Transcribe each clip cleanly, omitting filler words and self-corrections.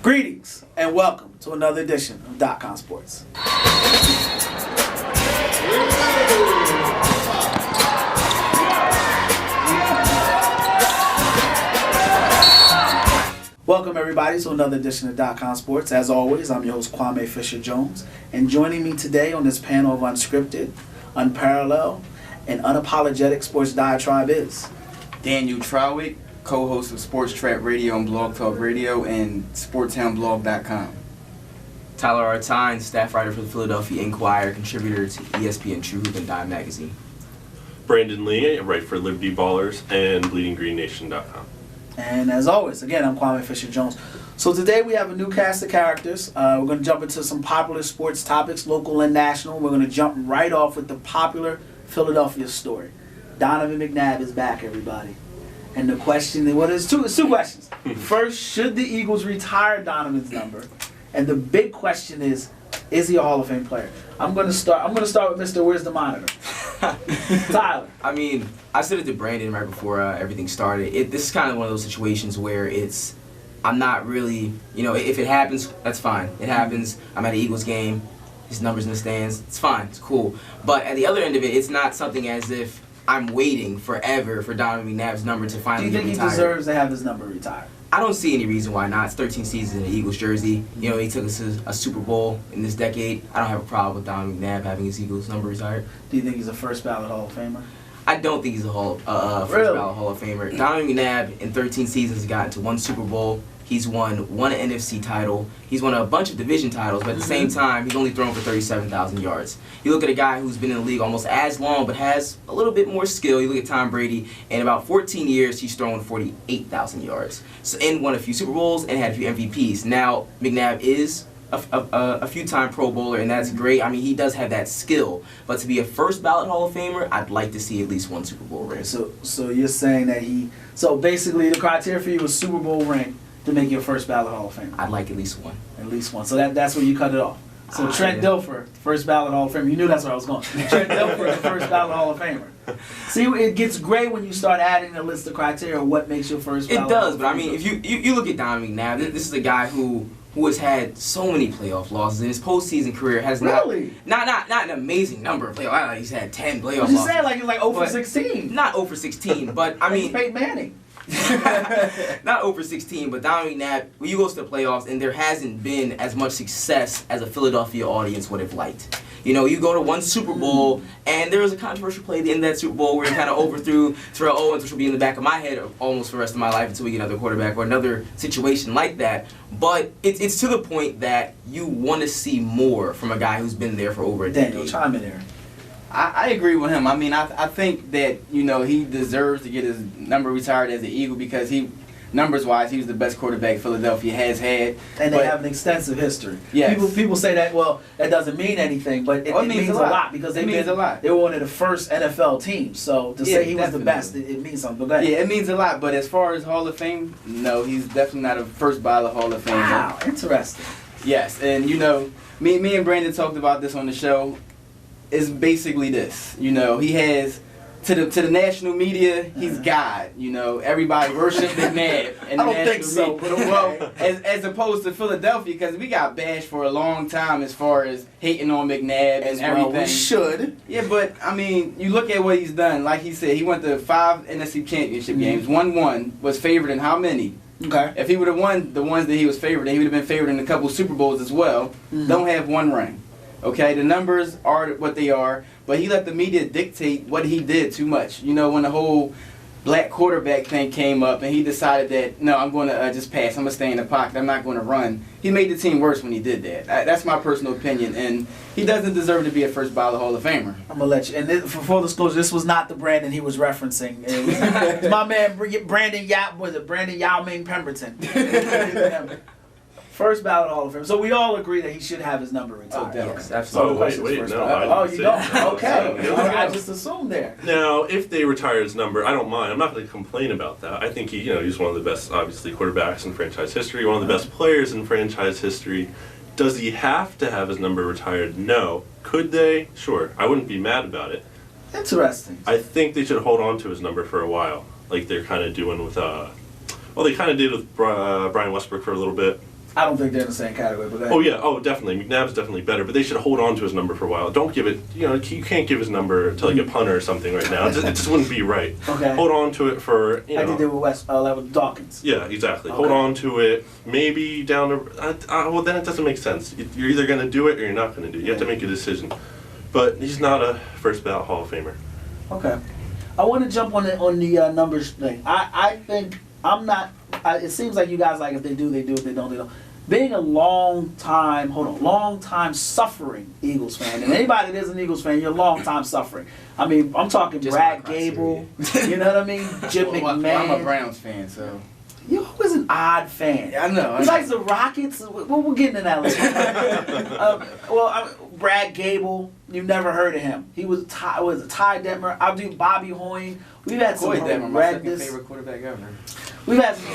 Greetings and welcome to another edition of ComSports. Welcome everybody to another edition of ComSports. As always, I'm your host Kwame Fisher-Jones, and joining me today on this panel of unscripted, unparalleled, and unapologetic sports diatribe is Daniel Trowick, co-host of Sports Trap Radio and Blog Talk Radio and SportsTownBlog.com. Tyler Artine, staff writer for the Philadelphia Inquirer, contributor to ESPN True Hoop and Dime Magazine. Brandon Lee, I write for Liberty Ballers and BleedingGreenNation.com. And as always, again, I'm Kwame Fisher-Jones. So today we have a new cast of characters. We're going to jump into some popular sports topics, local and national. We're going to jump right off with the popular Philadelphia story. Donovan McNabb is back, everybody. And the question, it's two questions. First, should the Eagles retire Donovan's number? And the big question is he a Hall of Fame player? I'm going to start with Mr. Where's the Monitor? Tyler. I mean, I said it to Brandon right before everything started. This is kind of one of those situations where I'm not really, if it happens, that's fine. It happens. I'm at an Eagles game. His number's in the stands. It's fine. It's cool. But at the other end of it, it's not something as if I'm waiting forever for Donovan McNabb's number to finally get retired. Do you think he deserves to have his number retired? I don't see any reason why not. It's 13 seasons in the Eagles jersey. He took us to a Super Bowl in this decade. I don't have a problem with Donovan McNabb having his Eagles number retired. Do you think he's a first ballot Hall of Famer? I don't think he's a first ballot Hall of Famer. Donovan McNabb in 13 seasons has gotten to one Super Bowl. He's won one NFC title. He's won a bunch of division titles, but at the same time, he's only thrown for 37,000 yards. You look at a guy who's been in the league almost as long, but has a little bit more skill. You look at Tom Brady, in about 14 years, he's thrown 48,000 yards. So, and won a few Super Bowls and had a few MVPs. Now, McNabb is a few-time Pro Bowler, and that's great. I mean, he does have that skill. But to be a first ballot Hall of Famer, I'd like to see at least one Super Bowl ring. So you're saying that so basically the criteria for you was Super Bowl ring to make you a first ballot Hall of Famer? I'd like at least one. At least one. So that's where you cut it off. So Trent Dilfer, first ballot Hall of Famer. You knew that's where I was going. Trent Dilfer is the first ballot Hall of Famer. See, it gets great when you start adding a list of criteria of what makes your first ballot. It does, but I mean, if you look at Donovan McNabb, this is a guy who has had so many playoff losses in his postseason career. Has not an amazing number of playoff. I don't know, he's had 10 playoff losses. You saying like 0 for 16? Not 0 for 16, but I mean Peyton Manning. Not over 16, but Donovan McNabb, when you go to the playoffs and there hasn't been as much success as a Philadelphia audience would have liked. You go to one Super Bowl, and there was a controversial play at the end of that Super Bowl where he kind of overthrew Terrell Owens, which will be in the back of my head almost for the rest of my life until we get another quarterback or another situation like that. But it's to the point that you want to see more from a guy who's been there for over a decade. Daniel, chime in there. I agree with him. I mean, I think that, he deserves to get his number retired as an Eagle because numbers-wise, he was the best quarterback Philadelphia has had. And they have an extensive history. Yes. People say that, that doesn't mean anything, but it means a lot because they were one of the first NFL teams. So to say he was the best, it means something. Go ahead. Yeah, it means a lot. But as far as Hall of Fame, no, he's definitely not a first ballot Hall of Fame. Wow, interesting. Yes, and me and Brandon talked about this on the show. It's basically this. He has to the national media, he's God. Everybody worships McNabb. And I don't think so. But well, as opposed to Philadelphia, because we got bashed for a long time as far as hating on McNabb and everything. Well, we should. Yeah, but I mean, you look at what he's done. Like he said, he went to 5 NFC Championship games. Won, was favored in how many? Okay. If he would have won the ones that he was favored in, he would have been favored in a couple Super Bowls as well. Don't have one ring. Okay, the numbers are what they are, but he let the media dictate what he did too much. When the whole black quarterback thing came up and he decided that, no, I'm going to just pass. I'm going to stay in the pocket. I'm not going to run. He made the team worse when he did that. That's my personal opinion, and he doesn't deserve to be a first ballot Hall of Famer. I'm going to let you, and for full disclosure, this was not the Brandon he was referencing. It was my man, Brandon Yao Ming Pemberton. First ballot Hall of Fame. So we all agree that he should have his number retired. Yes, absolutely. So wait, no. Oh, you don't? Okay. No. I just assumed there. Now, if they retire his number, I don't mind. I'm not going to complain about that. I think he's one of the best, obviously, quarterbacks in franchise history, one of the best players in franchise history. Does he have to have his number retired? No. Could they? Sure. I wouldn't be mad about it. Interesting. I think they should hold on to his number for a while, like they're kind of doing with Well, they kind of did with Brian Westbrook for a little bit. I don't think they're in the same category, but Oh yeah, definitely. McNabb's definitely better, but they should hold on to his number for a while. Don't give it. You can't give his number to like a punter or something right now. It just wouldn't be right. Okay. Hold on to it for I did it with with Dawkins. Yeah, exactly. Okay. Hold on to it. Maybe down the. Well, then it doesn't make sense. You're either going to do it or you're not going to do it. You have to make a decision. But he's not a first ballot Hall of Famer. Okay. I want to jump on the numbers thing. I think I'm not. It seems like you guys like if they do, they do. If they don't, they don't. Being a long time suffering Eagles fan, and anybody that is an Eagles fan, you're long time suffering. I mean, I'm talking Just Brad my criteria. Gable, you know what I mean? Jim McMahon. I'm a Browns fan, so. You're always an odd fan. Yeah, I know. He likes the Rockets. We'll get into that later. Brad Gable, you've never heard of him. He was Ty Detmer. I'll do Bobby Hoying. We've had some Coy Detmer, my second horrendous. favorite quarterback ever. We've had some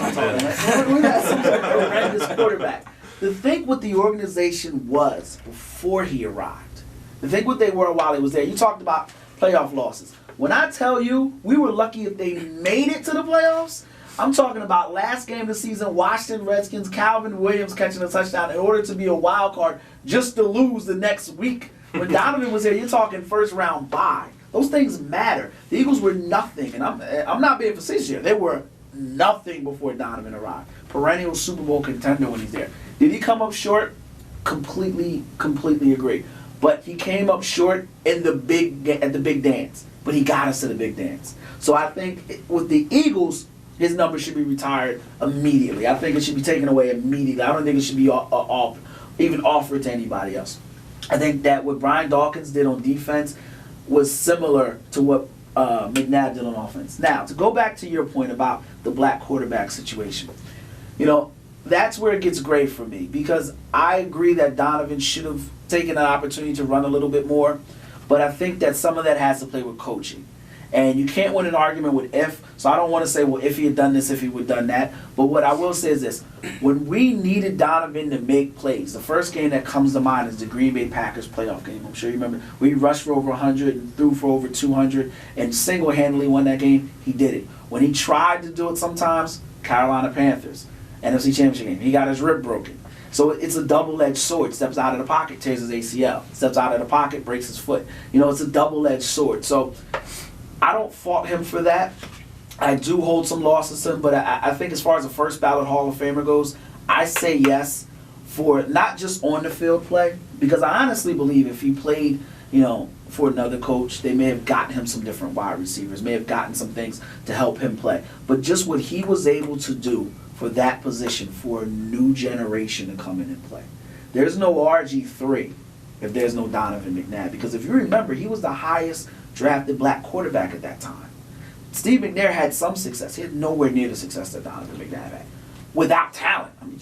horrendous quarterback. To think what the organization was before he arrived. To think what they were while he was there. You talked about playoff losses. When I tell you we were lucky if they made it to the playoffs, I'm talking about last game of the season, Washington Redskins, Calvin Williams catching a touchdown in order to be a wild card just to lose the next week. When Donovan was here, you're talking first round bye. Those things matter. The Eagles were nothing, and I'm not being facetious here. They were nothing before Donovan arrived. Perennial Super Bowl contender when he's there. Did he come up short? Completely agree. But he came up short at the big dance. But he got us to the big dance. So I think with the Eagles, his number should be retired immediately. I think it should be taken away immediately. I don't think it should be even offered to anybody else. I think that what Brian Dawkins did on defense was similar to what McNabb did on offense. Now, to go back to your point about the black quarterback situation, that's where it gets great for me because I agree that Donovan should have taken an opportunity to run a little bit more, but I think that some of that has to play with coaching. And you can't win an argument with if, so I don't want to say, well, if he had done this, if he would have done that. But what I will say is this. When we needed Donovan to make plays, the first game that comes to mind is the Green Bay Packers playoff game. I'm sure you remember. We rushed for over 100 and threw for over 200 and single-handedly won that game. He did it. When he tried to do it sometimes, Carolina Panthers, NFC Championship game, he got his rib broken. So it's a double-edged sword. Steps out of the pocket, tears his ACL. Steps out of the pocket, breaks his foot. It's a double-edged sword. So I don't fault him for that. I do hold some losses to him, but I think as far as the first ballot Hall of Famer goes, I say yes for not just on the field play, because I honestly believe if he played, for another coach, they may have gotten him some different wide receivers, may have gotten some things to help him play. But just what he was able to do for that position for a new generation to come in and play. There's no RG3 if there's no Donovan McNabb, because if you remember, he was the highest drafted black quarterback at that time. Steve McNair had some success. He had nowhere near the success that Donovan McNabb had. Without talent. I mean,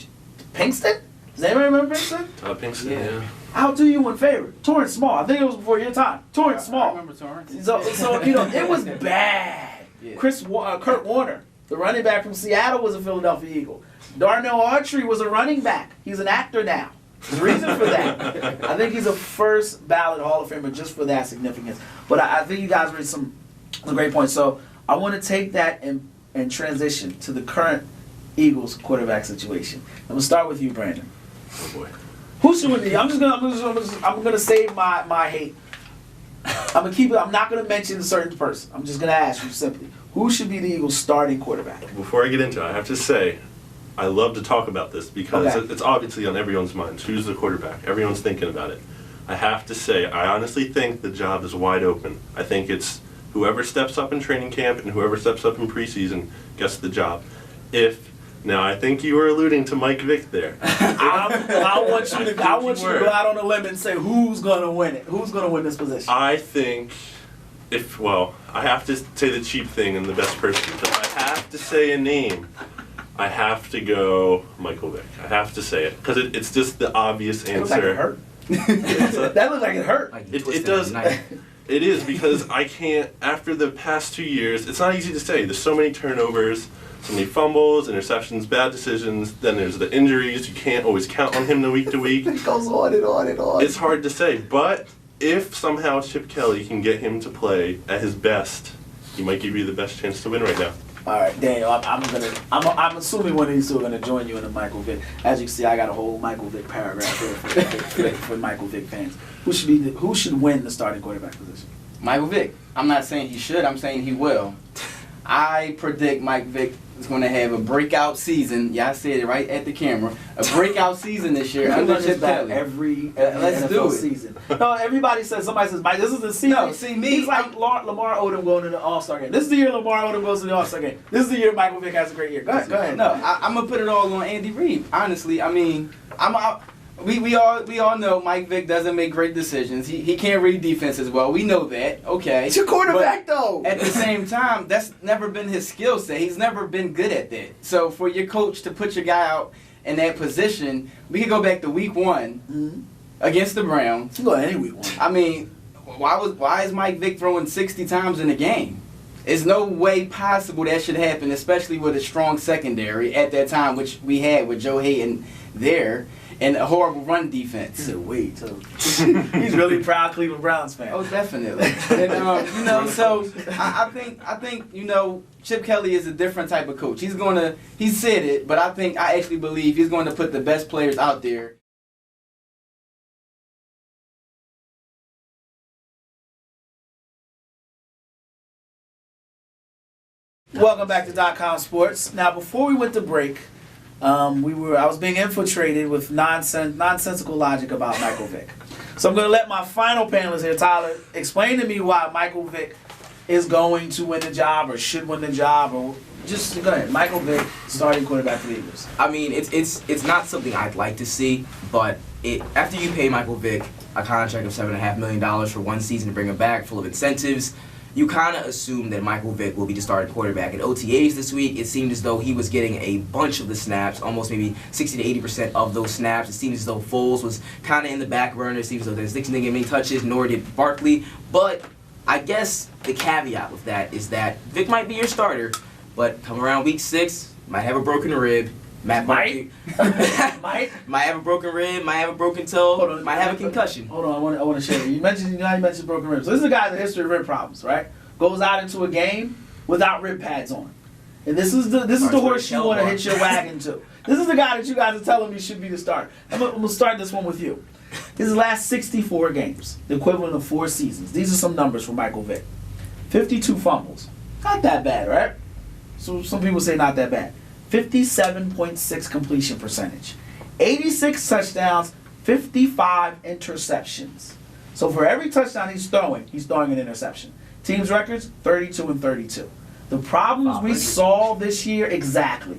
Pinkston? Does anyone remember Pinkston? Todd Pinkston, yeah. How do you in favor? Torrance Small. I think it was before your time. Torrance Small. I remember Torrance. So it was bad. Yeah. Kurt Warner, the running back from Seattle, was a Philadelphia Eagle. Darnell Autry was a running back. He's an actor now. There's a reason for that. I think he's a first ballot Hall of Famer just for that significance. But I think you guys raised some great points. So I want to take that and transition to the current Eagles quarterback situation. I'm gonna start with you, Brandon. Oh boy. Who should win the? I'm gonna save my hate. I'm gonna keep it. I'm not gonna mention a certain person. I'm just gonna ask you simply, who should be the Eagles' starting quarterback? Before I get into it, I have to say, I love to talk about this because it's obviously on everyone's minds. Who's the quarterback? Everyone's thinking about it. I have to say, I honestly think the job is wide open. I think it's whoever steps up in training camp and whoever steps up in preseason gets the job. Now, I think you were alluding to Mike Vick there. I want you to go out on a limb and say who's going to win it. Who's going to win this position? I think I have to say the cheap thing and the best person. But if I have to say a name, I have to go Michael Vick. I have to say it because it's just the obvious answer. That looks like it hurt. It does. It is because I can't. After the past 2 years, it's not easy to say. There's so many turnovers. So many fumbles, interceptions, bad decisions. Then there's the injuries. You can't always count on him week to week. It goes on and on and on. It's hard to say. But if somehow Chip Kelly can get him to play at his best, he might give you the best chance to win right now. All right, Daniel. I'm assuming one of these two are gonna join you in the Michael Vick. As you can see, I got a whole Michael Vick paragraph here for Michael Vick fans. Who should win the starting quarterback position? Michael Vick. I'm not saying he should. I'm saying he will. I predict Mike Vick is going to have a breakout season. Yeah, I said it right at the camera. A breakout season this year under Chip Kelly. Every Let's NFL do it. season. No, everybody says, somebody says, Mike, this is the season. No, see, me, He's like Lamar Odom going to the All-Star game. This is the year Lamar Odom goes to the All-Star game. This is the year Michael Vick has a great year. Go ahead. No, I'm going to put it all on Andy Reid. Honestly, I mean, we all know Mike Vick doesn't make great decisions. He can't read defense as well. We know that. Okay. It's your quarterback, though. At the same time, that's never been his skill set. He's never been good at that. So for your coach to put your guy out in that position, we could go back to week 1 against the Browns. You go any week 1. I mean, why is Mike Vick throwing 60 times in a game? There's no way possible that should happen, especially with a strong secondary at that time, which we had with Joe Hayden there. And a horrible run defense. He's a wait too. He's really proud Cleveland Browns fan. Oh, definitely. And so I think Chip Kelly is a different type of coach. He said it, but I actually believe he's going to put the best players out there. Welcome back to .comSports. Now, before we went to break, I was being infiltrated with nonsensical logic about Michael Vick. So I'm going to let my final panelist here, Tyler, explain to me why Michael Vick is going to win the job or should win the job, or just go ahead. Michael Vick, starting quarterback for the Eagles. I mean, it's not something I'd like to see, but after you pay Michael Vick a contract of $7.5 million for one season to bring him back, full of incentives, you kind of assume that Michael Vick will be the starting quarterback. At OTAs this week, it seemed as though he was getting a bunch of the snaps, almost maybe 60 to 80% of those snaps. It seemed as though Foles was kind of in the back burner. It seems as though Dennis Dixon didn't get many touches, nor did Barkley. But I guess the caveat with that is that Vick might be your starter, but come around week 6, might have a broken rib. Matt Might have a broken rib, might have a broken toe, might have a concussion. Hold on, I want to share. You mentioned broken ribs. So this is a guy with a history of rib problems, right? Goes out into a game without rib pads on, and this is the horse you want to hitch your wagon to. This is the guy that you guys are telling me should be the starter. I'm gonna start this one with you. His last 64 games, the equivalent of 4 seasons. These are some numbers for Michael Vick. 52 fumbles, not that bad, right? So some people say not that bad. 57.6 completion percentage, 86 touchdowns, 55 interceptions. So for every touchdown he's throwing an interception. Team's records, 32 and 32. The problems we saw this year, exactly.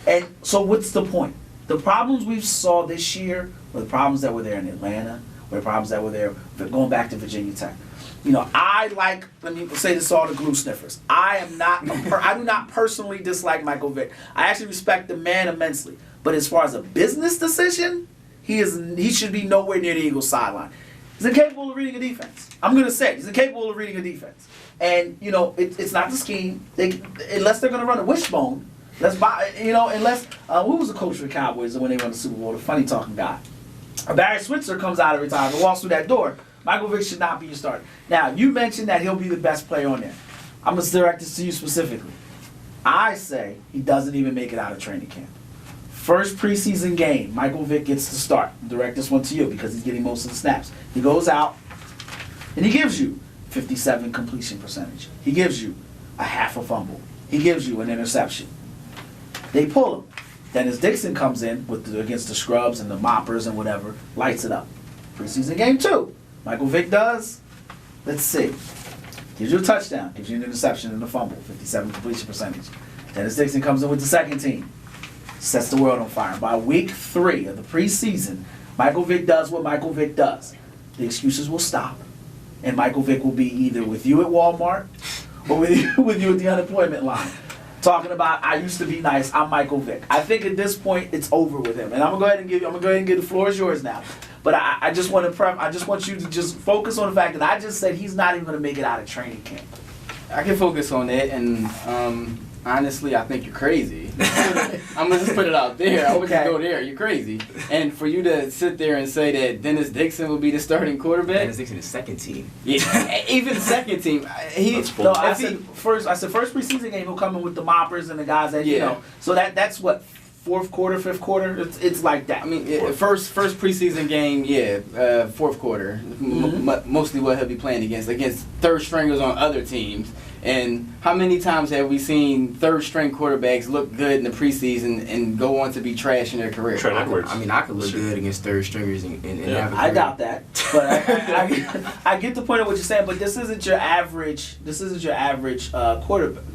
And so what's the point? The problems we saw this year were the problems that were there in Atlanta, were the problems that were there going back to Virginia Tech. Let me say this to all the glue sniffers. I do not personally dislike Michael Vick. I actually respect the man immensely. But as far as a business decision, he should be nowhere near the Eagles sideline. He's incapable of reading a defense. I'm going to say he's incapable of reading a defense. And, it's not the scheme. Unless they're going to run a wishbone. Who was the coach for the Cowboys when they won the Super Bowl? The funny talking guy. Barry Switzer comes out of retirement, walks through that door. Michael Vick should not be your starter. Now, you mentioned that he'll be the best player on there. I'm going to direct this to you specifically. I say he doesn't even make it out of training camp. First preseason game, Michael Vick gets to start. Direct this one to you because he's getting most of the snaps. He goes out and he gives you 57 completion percentage. He gives you a half a fumble. He gives you an interception. They pull him. Dennis Dixon comes in against the scrubs and the moppers and whatever, lights it up. Preseason game 2. Michael Vick does, let's see, gives you a touchdown, gives you an interception and a fumble, 57 completion percentage. Dennis Dixon comes in with the second team, sets the world on fire. By week 3 of the preseason, Michael Vick does what Michael Vick does. The excuses will stop, and Michael Vick will be either with you at Walmart or with you at the unemployment line. Talking about, I used to be nice, I'm Michael Vick. I think at this point, it's over with him. And I'm going to go ahead and give the floor is yours now. But I just want you to just focus on the fact that I just said he's not even going to make it out of training camp. I can focus on that, and honestly, I think you're crazy. I'm gonna just put it out there. I would just Okay. go there. You're crazy. And for you to sit there and say that Dennis Dixon will be the starting quarterback, Dennis Dixon is second team. yeah, even second team, he. That's No, bull. I If he- said first preseason game he'll come in with the moppers and the guys that you Yeah. know. So that's what fourth quarter, fifth quarter. It's like that. I mean, first preseason game, yeah, fourth quarter, mostly what he'll be playing against third stringers on other teams. And how many times have we seen third string quarterbacks look good in the preseason and go on to be trash in their career? Trent Edwards. I could look Sure. good against third stringers and Yeah. have a I career. doubt that, but I get the point of what you're saying. But this isn't your average.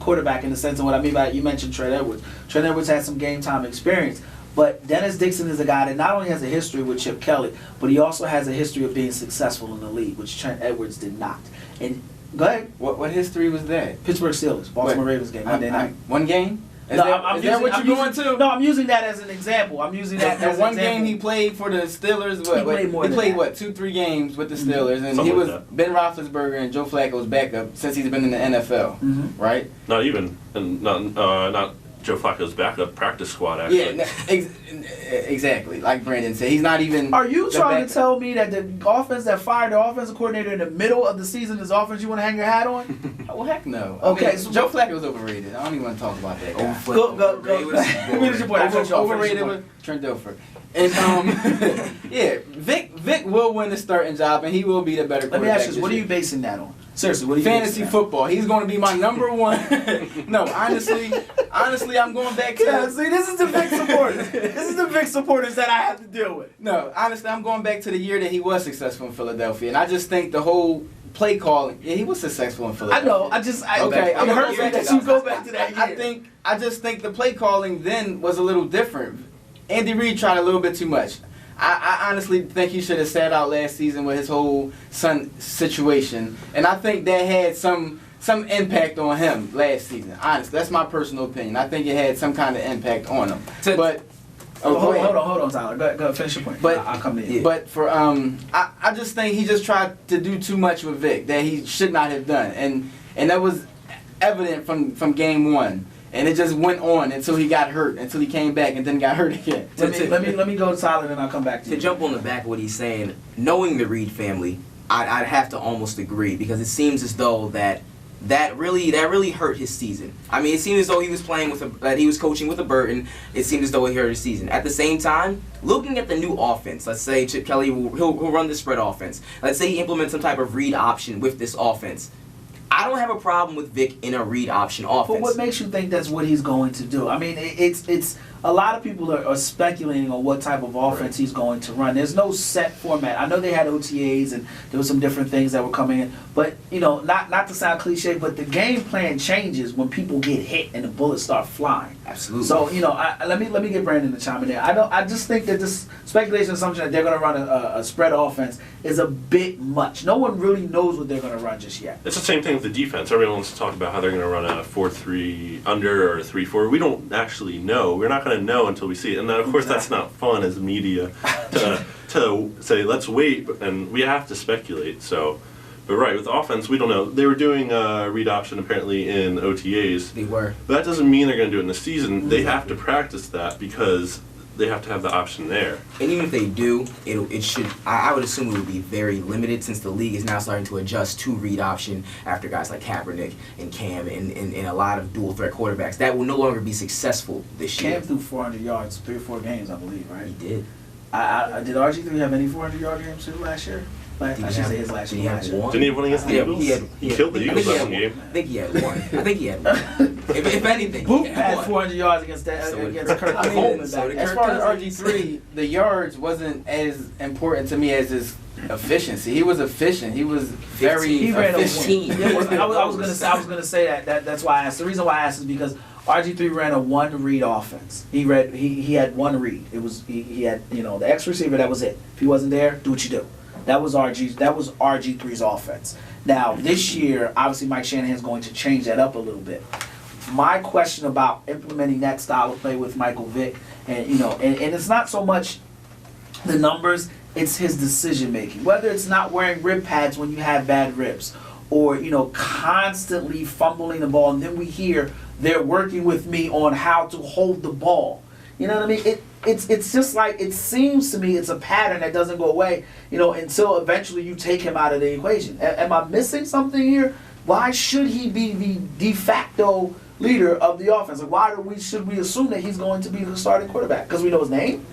Quarterback in the sense of what I mean by you mentioned Trent Edwards. Trent Edwards has some game time experience, but Dennis Dixon is a guy that not only has a history with Chip Kelly, but he also has a history of being successful in the league, which Trent Edwards did not. And go ahead, What history was that? Pittsburgh Steelers, Baltimore Ravens game Monday night. One game? Is No, that, I'm is using, that what I'm you're going using- to? No, I'm using that as an example. I'm using that The as one an game he example. played for the Steelers. He played more than that. what, 2-3 games with the Steelers, and Something he like was that. Ben Roethlisberger and Joe Flacco's backup since he's been in the NFL, Mhm. right? Not even, and not Joe Flacco's backup practice squad. Actually, Yeah, exactly. Like Brandon said, he's not even. Are you the trying backup. to tell me that the offense that fired the offensive coordinator in the middle of the season is offense you want to hang your hat on? Well, heck no. Okay, I mean, so- Joe Flacco's overrated. I don't even want to talk about that guy. Go. Finish your point. Finish your Overrated point. with Trent Dilfer. And yeah, Vic will win the starting job, and he will be the better Let me quarterback ask you this: this what are year. you basing that on? Seriously, what are you Fantasy basing that on? football. He's going to be my number one. No, honestly, I'm going back to. Yeah, see, this is the big supporters. This is the big supporters that I have to deal with. No, honestly, I'm going back to the year that he was successful in Philadelphia, and I just think the whole play calling. Yeah, he was successful in I Philadelphia. know. Okay, It I'm gonna hurts go me back that to you that. go back to that year. I just think the play calling then was a little different. Andy Reid tried a little bit too much. I honestly think he should have sat out last season with his whole son situation, and I think that had some impact on him last season. Honestly, that's my personal opinion. I think it had some kind of impact on him. But Hold on, Tyler. Go ahead, finish your point. But I'll come to you. But for I just think he just tried to do too much with Vic that he should not have done, and that was evident from game one. And it just went on until he got hurt, until he came back and then got hurt again. Let me go to Tyler, and I'll come back to To you. jump on the back of what he's saying, knowing the Reed family, I'd have to almost agree because it seems as though that really hurt his season. I mean, it seemed as though he was he was coaching with a Burton. It seemed as though it hurt his season. At the same time, looking at the new offense, let's say Chip Kelly he'll run the spread offense. Let's say he implements some type of read option with this offense. I don't have a problem with Vic in a read option offense. But what makes you think that's what he's going to do? I mean, it's a lot of people are speculating on what type of offense he's going to run. There's no set format. I know they had OTAs and there were some different things that were coming in, but not to sound cliche, but the game plan changes when people get hit and the bullets start flying. Absolutely. So let me get Brandon to chime in there. I just think that this speculation assumption that they're going to run a spread offense is a bit much. No one really knows what they're going to run just yet. It's the same thing with the defense. Everyone wants to talk about how they're going to run a 4-3 under or a 3-4. We don't actually know. We're not going to know until we see it. And then, of course, that's not fun as media to say, let's wait, and we have to speculate. So, but right, with offense, we don't know. They were doing read option apparently in OTAs. They were. But that doesn't mean they're going to do it in the season. They have to practice that because they have to have the option there. And even if they do, it should. I would assume it would be very limited since the league is now starting to adjust to read option after guys like Kaepernick and Cam and a lot of dual threat quarterbacks that will no longer be successful this year. Cam threw 400 yards, 3 or 4 games, I believe, right? He did. Did RG3 have any 400-yard games too last year? I should say his last Did he year. have one? Didn't he have one against the Yeah, Eagles? he had killed the Eagles that one I game. think he had one. I think he had one. If anything, Boop he had one. 400 yards against So against Kirk I mean, Coleman so back the then. As far as RG3, the yards wasn't as important to me as his efficiency. He was efficient. He was very He ran a efficient. Yeah, I was gonna say that. That's why I asked. The reason why I asked is because RG3 ran a one read offense. He had one read. It was he had the X receiver. That was it. If he wasn't there, do what you do. That was RG3's offense. Now this year, obviously Mike Shanahan's going to change that up a little bit. My question about implementing that style of play with Michael Vick, and it's not so much the numbers, it's his decision making. Whether it's not wearing rib pads when you have bad ribs, or constantly fumbling the ball, and then we hear they're working with me on how to hold the ball. You know what I mean? It's just like, it seems to me it's a pattern that doesn't go away, until eventually you take him out of the equation. Am I missing something here? Why should he be the de facto leader of the offense? Like, why should we assume that he's going to be the starting quarterback? Because we know his name?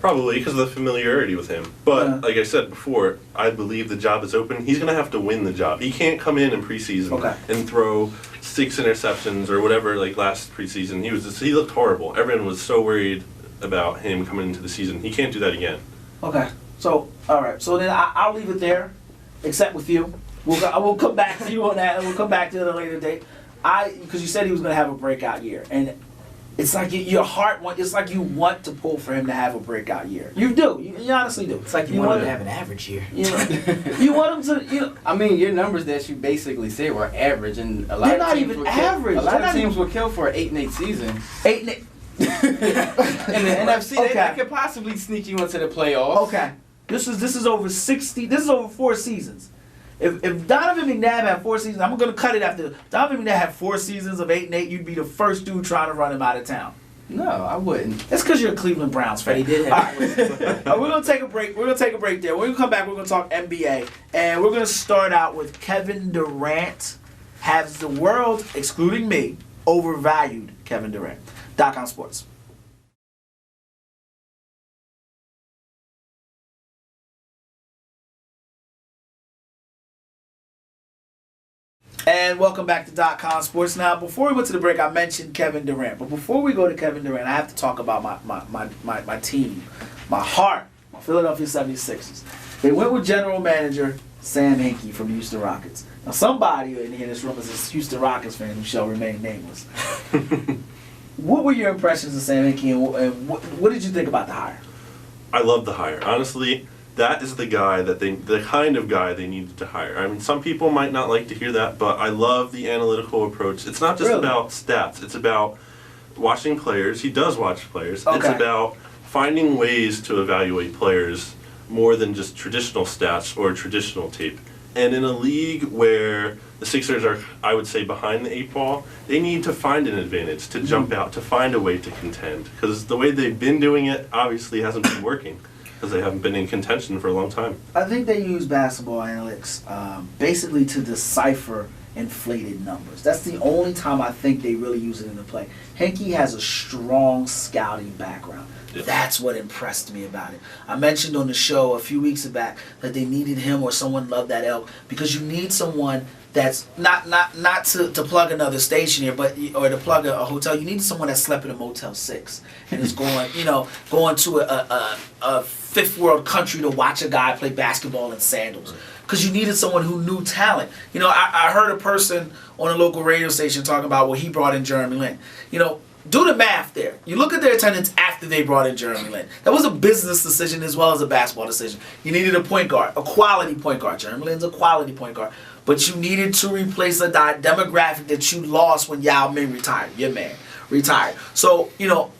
Probably because of the familiarity with him. But like I said before, I believe the job is open. He's going to have to win the job. He can't come in preseason and throw 6 interceptions or whatever like last preseason. He looked horrible. Everyone was so worried about him coming into the season. He can't do that again. Okay. So, all right. So then I'll leave it there, except with you. We'll come back to you on that, and we'll come back to it at a later date. Because you said he was going to have a breakout year, and it's like your heart it's like you want to pull for him to have a breakout year. You do. You honestly do. It's like you want him to have an average year. You want him to. I mean, your numbers that you basically said were average, and a lot They're of not teams even would average. A lot They're of teams would kill for an 8-8 season. 8-8. In the NFC, Okay. they could possibly sneak you into the playoffs. Okay. This is over 60. This is over 4 seasons. If Donovan McNabb had 4 seasons, I'm going to cut it after. Donovan McNabb had 4 seasons of 8-8. You'd be the first dude trying to run him out of town. No, I wouldn't. That's because you're a Cleveland Browns fan. But he did have. We're gonna take a break. We're gonna take a break there. When we come back, we're gonna talk NBA, and we're gonna start out with Kevin Durant. Has the world, excluding me, overvalued Kevin Durant? .comSports. And welcome back to .comSports. Now, before we went to the break, I mentioned Kevin Durant. But before we go to Kevin Durant, I have to talk about my team, my heart, my Philadelphia 76ers. They went with General Manager Sam Hinkie from Houston Rockets. Now, somebody in here in this room is a Houston Rockets fan who shall remain nameless. What were your impressions of Sam Hinkie, and what did you think about the hire? I love the hire. Honestly, that is the kind of guy they needed to hire. I mean, some people might not like to hear that, but I love the analytical approach. It's not just about stats. It's about watching players. He does watch players. Okay. It's about finding ways to evaluate players more than just traditional stats or traditional tape. And in a league where the Sixers are, I would say, behind the 8 ball, they need to find an advantage, to jump out, to find a way to contend. Because the way they've been doing it obviously hasn't been working. Because they haven't been in contention for a long time. I think they use basketball analytics basically to decipher inflated numbers. That's the only time I think they really use it in the play. Hinkie has a strong scouting background. Yeah. That's what impressed me about it. I mentioned on the show a few weeks back that they needed him or someone loved that elk, because you need someone that's not to plug another station here, but or to plug a hotel. You need someone that slept in a Motel 6 and is going to a fifth world country to watch a guy play basketball in sandals. Because you needed someone who knew talent. I heard a person on a local radio station talking about, well, he brought in Jeremy Lin. Do the math there. You look at their attendance after they brought in Jeremy Lin. That was a business decision as well as a basketball decision. You needed a point guard, a quality point guard. Jeremy Lin's a quality point guard. But you needed to replace a demographic that you lost when Yao Ming retired. Your man retired. So,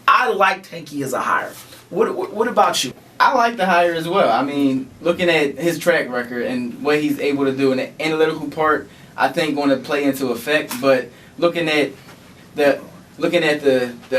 I liked Hinkie as a hire. What about you? I like the hire as well. I mean, looking at his track record and what he's able to do in the analytical part, I think going to play into effect. But looking at the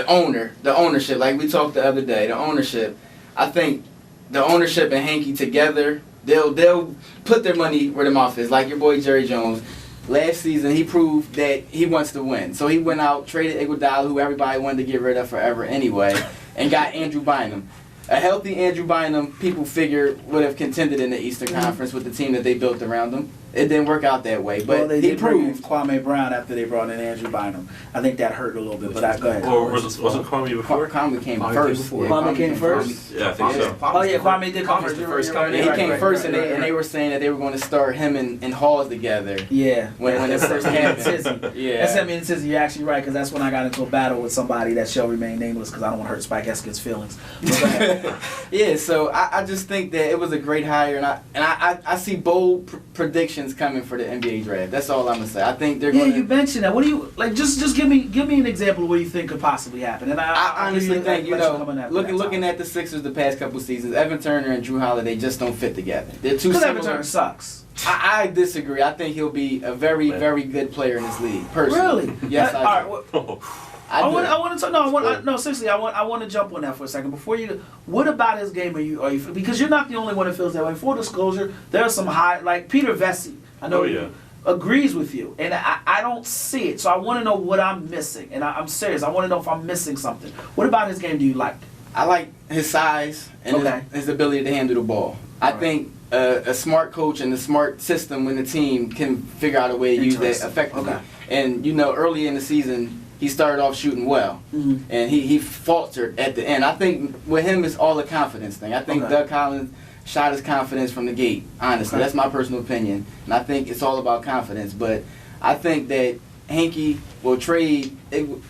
ownership, like we talked the other day, the ownership, I think the ownership and Hinkie together, they'll put their money where their mouth is. Like your boy Jerry Jones, last season he proved that he wants to win. So he went out, traded Iguodala, who everybody wanted to get rid of forever anyway, and got Andrew Bynum. A healthy Andrew Bynum, people figure, would have contended in the Eastern Conference with the team that they built around him. It didn't work out that way, but they he did bring in proved. Kwame Brown after they brought in Andrew Bynum. I think that hurt a little bit, but go ahead. Or wasn't Kwame before? Kwame came Kwame first. came before. Kwame came first? Yeah, I think so. Oh yeah, Kwame did come first. the first You're right, coming. He you're came right, first, right, and right. they were saying that they were going to start him and Halls together. Yeah. When it first happened. That sent me into You're actually right, because that's when I got into a battle with somebody that shall remain nameless, because I don't want to hurt Spike Eskin's feelings. But go ahead. Yeah, so I just think that it was a great hire, and I see bold predictions coming for the NBA draft. That's all I'm gonna say. I think they're Yeah, going. you mentioned that. What do you like? Just give me an example of what you think could possibly happen. And I honestly think looking at at the Sixers the past couple seasons, Evan Turner and Drew Holiday just don't fit together. They're too because similar. Evan Turner sucks. I disagree. I think he'll be a very good player in this league. Personally, Really? yes, All I right. do. Well, I want to no, seriously, I want to jump on that for a second before you. What about his game are you because you're not the only one that feels that way. Full disclosure, there are some high like Peter Vesey. I know he agrees with you, and I don't see it. So I want to know what I'm missing, and I'm serious. I want to know if I'm missing something. What about his game do you like? I like his size and his ability to handle the ball. I think a smart coach and a smart system when the team can figure out a way to use that effectively. Okay. And early in the season, he started off shooting well, and he faltered at the end. I think with him, it's all a confidence thing. I think Doug Collins shot his confidence from the gate. Honestly, that's my personal opinion, and I think it's all about confidence. But I think that Hinkie will trade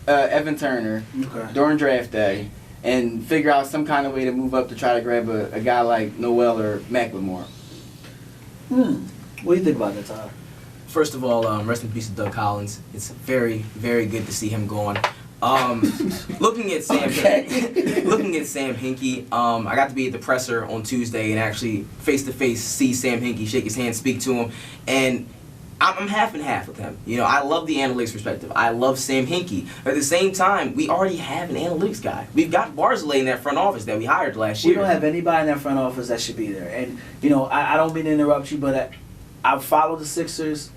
Evan Turner during draft day and figure out some kind of way to move up to try to grab a guy like Noel or Macklemore. What do you think about that, Tyler? First of all, rest in peace to Doug Collins. It's very, very good to see him gone. Looking at Sam Hinkie, I got to be at the presser on Tuesday and actually face-to-face see Sam Hinkie, shake his hand, speak to him, and I'm half and half with him. I love the analytics perspective. I love Sam Hinkie. At the same time, we already have an analytics guy. We've got Barzilay in that front office that we hired last year. We don't have anybody in that front office that should be there. And, I don't mean to interrupt you, but I've followed the Sixers.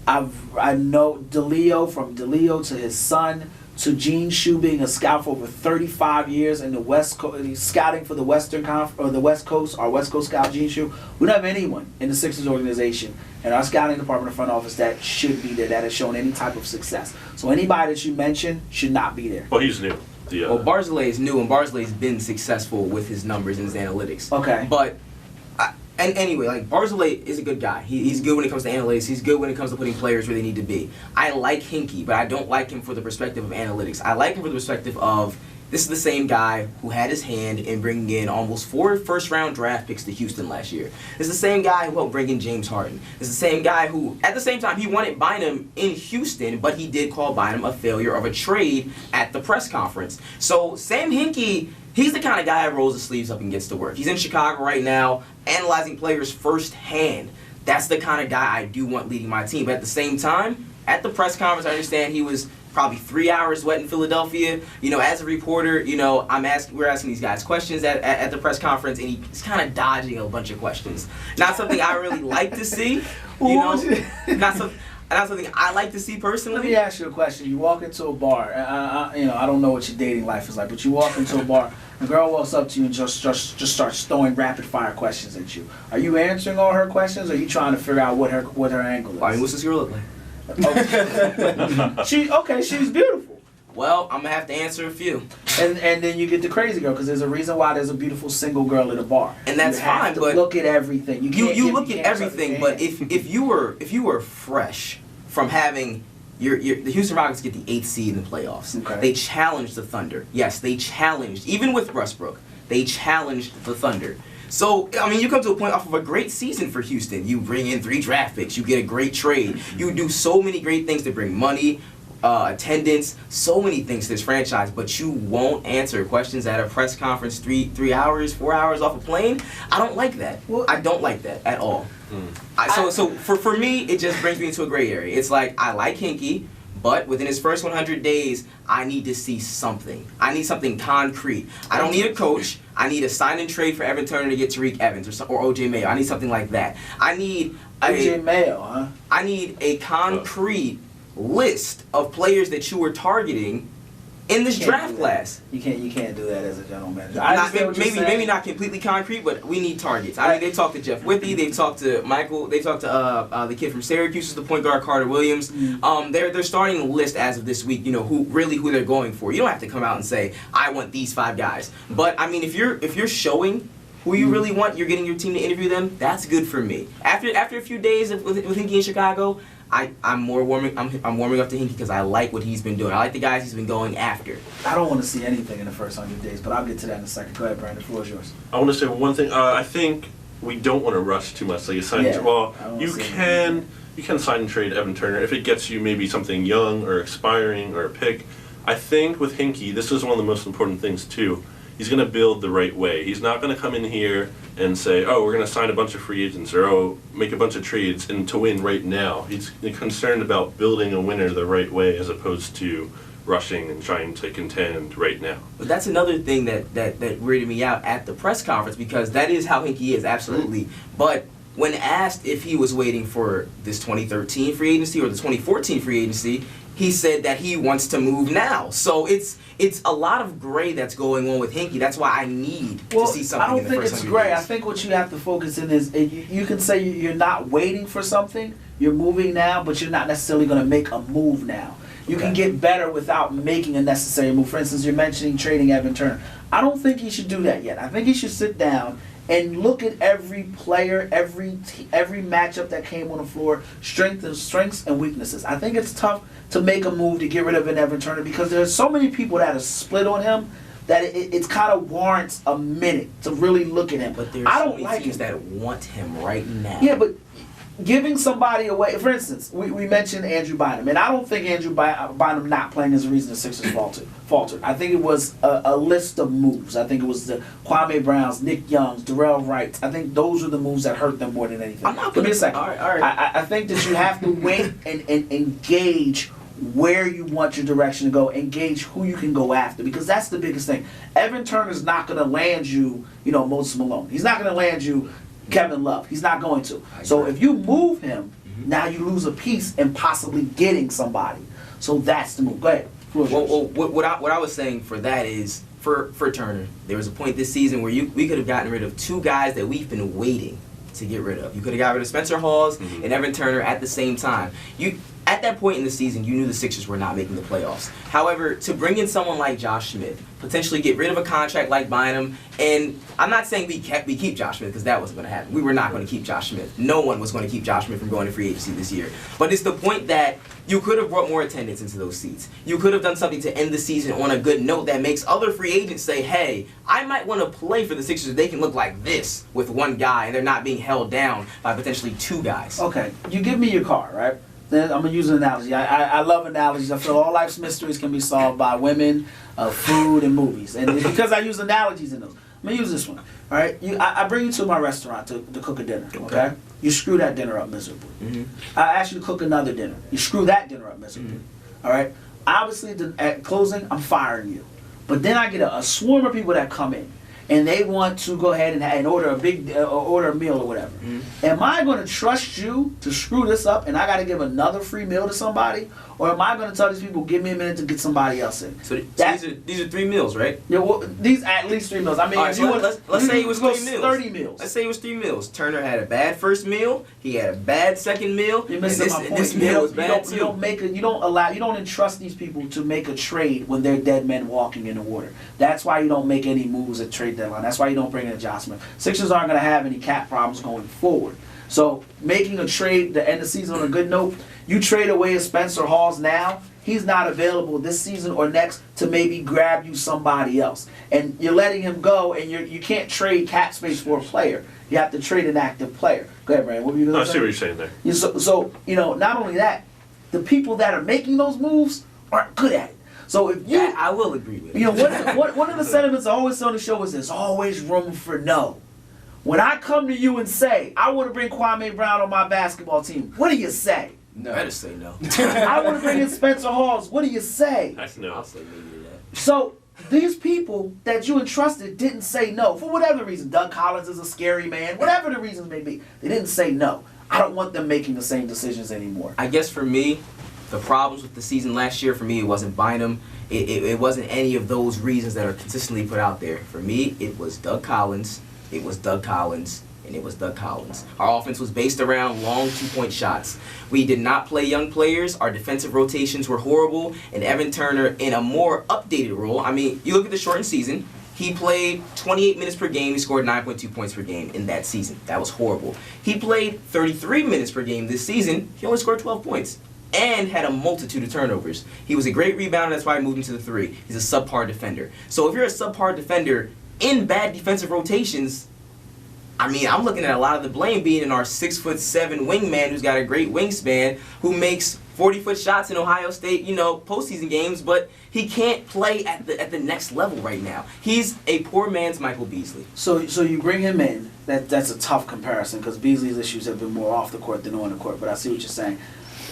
I know DeLeo, from DeLeo to his son, to Gene Shue being a scout for over 35 years in the West Coast, scouting for the Western or the West Coast, our West Coast scout Gene Shue. We don't have anyone in the Sixers organization and our scouting department and front office that should be there, that has shown any type of success. So anybody that you mentioned should not be there. Well, he's new. Well, Barzilay is new, and Barzilay's been successful with his numbers and his analytics. Okay. But and anyway, like Barzilay is a good guy. He's good when it comes to analytics. He's good when it comes to putting players where they need to be. I like Hinkie, but I don't like him for the perspective of analytics. I like him for the perspective of this is the same guy who had his hand in bringing in almost 4 first-round draft picks to Houston last year. This is the same guy who helped bring in James Harden. This is the same guy who, at the same time, he wanted Bynum in Houston, but he did call Bynum a failure of a trade at the press conference. So Sam Hinkie, he's the kind of guy that rolls his sleeves up and gets to work. He's in Chicago right now, analyzing players firsthand. That's the kind of guy I do want leading my team. But at the same time, at the press conference, I understand he was probably 3 hours wet in Philadelphia. As a reporter, we're asking these guys questions at the press conference, and he's kind of dodging a bunch of questions. Not something I really like to see. Not something I like to see personally. Let me ask you a question. You walk into a bar. I don't know what your dating life is like, but you walk into a bar. A girl walks up to you and just starts throwing rapid fire questions at you. Are you answering all her questions, or are you trying to figure out what her angle is? I mean, what's this girl look like? She's beautiful. Well, I'm gonna have to answer a few. And then you get the crazy girl, because there's a reason why there's a beautiful single girl at a bar. And that's fine, but look at everything. You look at everything, but if you were fresh from having the Houston Rockets get the 8th seed in the playoffs. Okay. They challenged the Thunder. Yes, they challenged, even with Westbrook, they challenged the Thunder. So, you come to a point off of a great season for Houston. You bring in 3 draft picks. You get a great trade. You do so many great things to bring money, attendance, so many things to this franchise, but you won't answer questions at a press conference 3 hours, 4 hours off a plane. I don't like that. Well, I don't like that at all. So for me, it just brings me into a gray area. It's like, I like Hinkie, but within his first 100 days, I need to see something. I need something concrete. I don't need a coach. I need a sign and trade for Evan Turner to get Tariq Evans or O.J. Mayo. I need something like that. I need O.J. Mayo, huh? I need a concrete list of players that you were targeting in this draft class. You can't do that as a general manager. Maybe not completely concrete, but we need targets. I mean, they talked to Jeff Withey, they've talked to Michael, they've talked to the kid from Syracuse, who's the point guard, Carter Williams. They're starting a list as of this week. Who they're going for. You don't have to come out and say I want these 5 guys. But I mean, if you're showing who you really want, you're getting your team to interview them. That's good for me. After a few days with Hinkie in Chicago, I'm warming up to Hinkie because I like what he's been doing. I like the guys he's been going after. I don't want to see anything in the first 100 days, but I'll get to that in a second. Go ahead, Brandon. The floor is yours. I want to say one thing. I think we don't want to rush too much. Like you sign, you can sign and trade Evan Turner if it gets you maybe something young or expiring or a pick. I think with Hinkie, this is one of the most important things too. He's going to build the right way. He's not going to come in here and say, oh, we're going to sign a bunch of free agents or, oh, make a bunch of trades and to win right now. He's concerned about building a winner the right way as opposed to rushing and trying to contend right now. But that's another thing that weirded me out at the press conference because that is how Hinkie is, absolutely. But when asked if he was waiting for this 2013 free agency or the 2014 free agency, he said that he wants to move now. So it's a lot of gray that's going on with Hinkie. That's why I need to see something in the first 100 days. I don't think it's gray. I think what you have to focus in is you can say you're not waiting for something. You're moving now, but you're not necessarily going to make a move now. You can get better without making a necessary move. For instance, you're mentioning trading Evan Turner. I don't think he should do that yet. I think he should sit down and look at every player, every matchup that came on the floor, strengths and weaknesses. I think it's tough to make a move to get rid of an Evan Turner because there's so many people that are split on him that it's kind of warrants a minute to really look at him. But there's so many teams that want him right now. Yeah, but giving somebody away, for instance, we mentioned Andrew Bynum, and I don't think Andrew Bynum not playing is the reason the Sixers faltered. I think it was a list of moves. I think it was the Kwame Browns, Nick Youngs, Darrell Wrights. I think those are the moves that hurt them more than anything. Give me a second. All right. I think that you have to wait and engage where you want your direction to go, engage who you can go after, because that's the biggest thing. Evan Turner's not going to land you, Moses Malone. He's not going to land you Kevin Love. He's not going to. So if you move him, now you lose a piece in possibly getting somebody. So that's the move. Go ahead. Well, what I was saying for that is, for Turner, there was a point this season where we could have gotten rid of two guys that we've been waiting to get rid of. You could have got rid of Spencer Hawes and Evan Turner at the same time. At that point in the season, you knew the Sixers were not making the playoffs. However, to bring in someone like Josh Smith, potentially get rid of a contract like Bynum, and I'm not saying we keep Josh Smith because that wasn't going to happen. We were not going to keep Josh Smith. No one was going to keep Josh Smith from going to free agency this year. But it's the point that you could have brought more attendance into those seats. You could have done something to end the season on a good note that makes other free agents say, hey, I might want to play for the Sixers if they can look like this with one guy and they're not being held down by potentially two guys. Okay, you give me your car, right? I'm going to use an analogy. I love analogies. I feel all life's mysteries can be solved by women, food, and movies. And because I use analogies in those. I'm going to use this one. All right? I bring you to my restaurant to cook a dinner. Okay? You screw that dinner up miserably. I ask you to cook another dinner. You screw that dinner up miserably. All right? Obviously, at closing, I'm firing you. But then I get a swarm of people that come in. And they want to go ahead and order a meal or whatever. Am I going to trust you to screw this up and I got to give another free meal to somebody? Or am I going to tell these people, give me a minute to get somebody else in? So these are 3 meals, right? Yeah, well, these at least 3 meals. I mean, right, let's say it was 3 meals. 30 meals. Let's say it was 3 meals. Turner had a bad first meal. He had a bad second meal. You're missing my point. This meal was bad too. You don't entrust these people to make a trade when they're dead men walking in the water. That's why you don't make any moves at trade deadline. That's why you don't bring an adjustment. Sixers aren't going to have any cap problems going forward. So making a trade to end the season on a good note, you trade away Spencer Hawes now, he's not available this season or next to maybe grab you somebody else. And you're letting him go, and you can't trade cap space for a player. You have to trade an active player. Go ahead, Brian. What were you going to say? I see what you're saying there. So, not only that, the people that are making those moves aren't good at it. So if you... I will agree with you. One of the sentiments I always say on the show is there's always room for no. When I come to you and say, I want to bring Kwame Brown on my basketball team, what do you say? No. Better say no. I want to bring in Spencer Hawes. What do you say? No. I'll say maybe that. So these people that you entrusted didn't say no. For whatever reason, Doug Collins is a scary man. Whatever the reasons may be, they didn't say no. I don't want them making the same decisions anymore. I guess for me, the problems with the season last year, for me, it wasn't Bynum. It wasn't any of those reasons that are consistently put out there. For me, it was Doug Collins. It was Doug Collins. And it was Doug Collins. Our offense was based around long two-point shots. We did not play young players. Our defensive rotations were horrible. And Evan Turner, in a more updated role, I mean, you look at the shortened season, He played 28 minutes per game. He scored 9.2 points per game in that season. That was horrible. He played 33 minutes per game this season. He only scored 12 points and had a multitude of turnovers. He was a great rebounder. That's why I moved him to the 3. He's a subpar defender. So if you're a subpar defender in bad defensive rotations, I mean, I'm looking at a lot of the blame being in our 6'7" wingman who's got a great wingspan, who makes 40-foot shots in Ohio State, postseason games, but he can't play at the next level right now. He's a poor man's Michael Beasley. So you bring him in. That's a tough comparison because Beasley's issues have been more off the court than on the court. But I see what you're saying.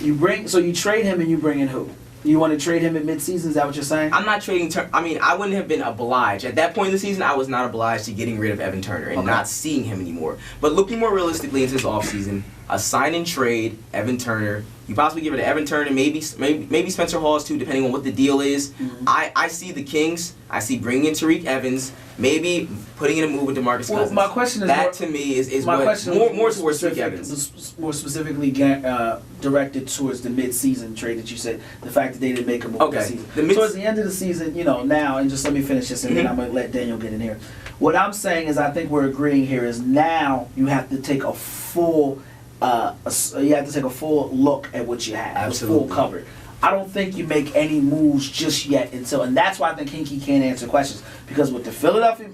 You trade him and you bring in who? You want to trade him in midseason? Is that what you're saying? I'm not trading. I wouldn't have been obliged. At that point in the season, I was not obliged to getting rid of Evan Turner and not seeing him anymore. But looking more realistically into this offseason, a sign and trade, Evan Turner. You possibly give it to Evan Turner, maybe Spencer Hawes too, depending on what the deal is. Mm-hmm. I see the Kings. I see bringing in Tariq Evans, maybe putting in a move with DeMarcus Cousins. My question is that to me is more towards Tariq Evans. More specifically directed towards the mid-season trade that you said. The fact that they didn't make a move this season. Towards the end of the season, now, and just let me finish this, and then I'm going to let Daniel get in here. What I'm saying is, I think we're agreeing here is now you have to take a full. You have to take a full look at what you have. Absolutely. Full cover. I don't think you make any moves just yet and that's why I think Hinkie can't answer questions, because what the Philadelphia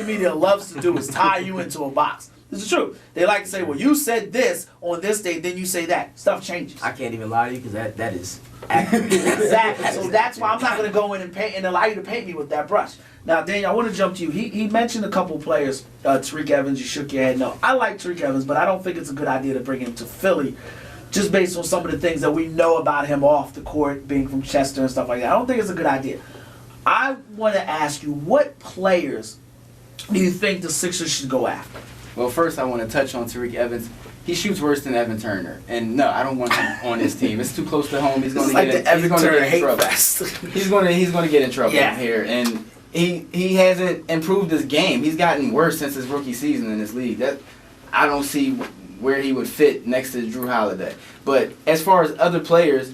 media loves to do is tie you into a box. This is true. They like to say, well, you said this on this day, then you say that. Stuff changes. I can't even lie to you because that is accurate. Exactly. So that's why I'm not going to go in and paint and allow you to paint me with that brush. Now, Daniel, I want to jump to you. He mentioned a couple players. Tariq Evans, you shook your head. No, I like Tariq Evans, but I don't think it's a good idea to bring him to Philly just based on some of the things that we know about him off the court, being from Chester and stuff like that. I don't think it's a good idea. I want to ask you, what players do you think the Sixers should go after? Well, first I want to touch on Tariq Evans. He shoots worse than Evan Turner, and no, I don't want him on his team. It's too close to home. He's going to get in trouble. He's going to get in trouble here, and he hasn't improved his game. He's gotten worse since his rookie season in this league. I don't see where he would fit next to Drew Holiday. But as far as other players,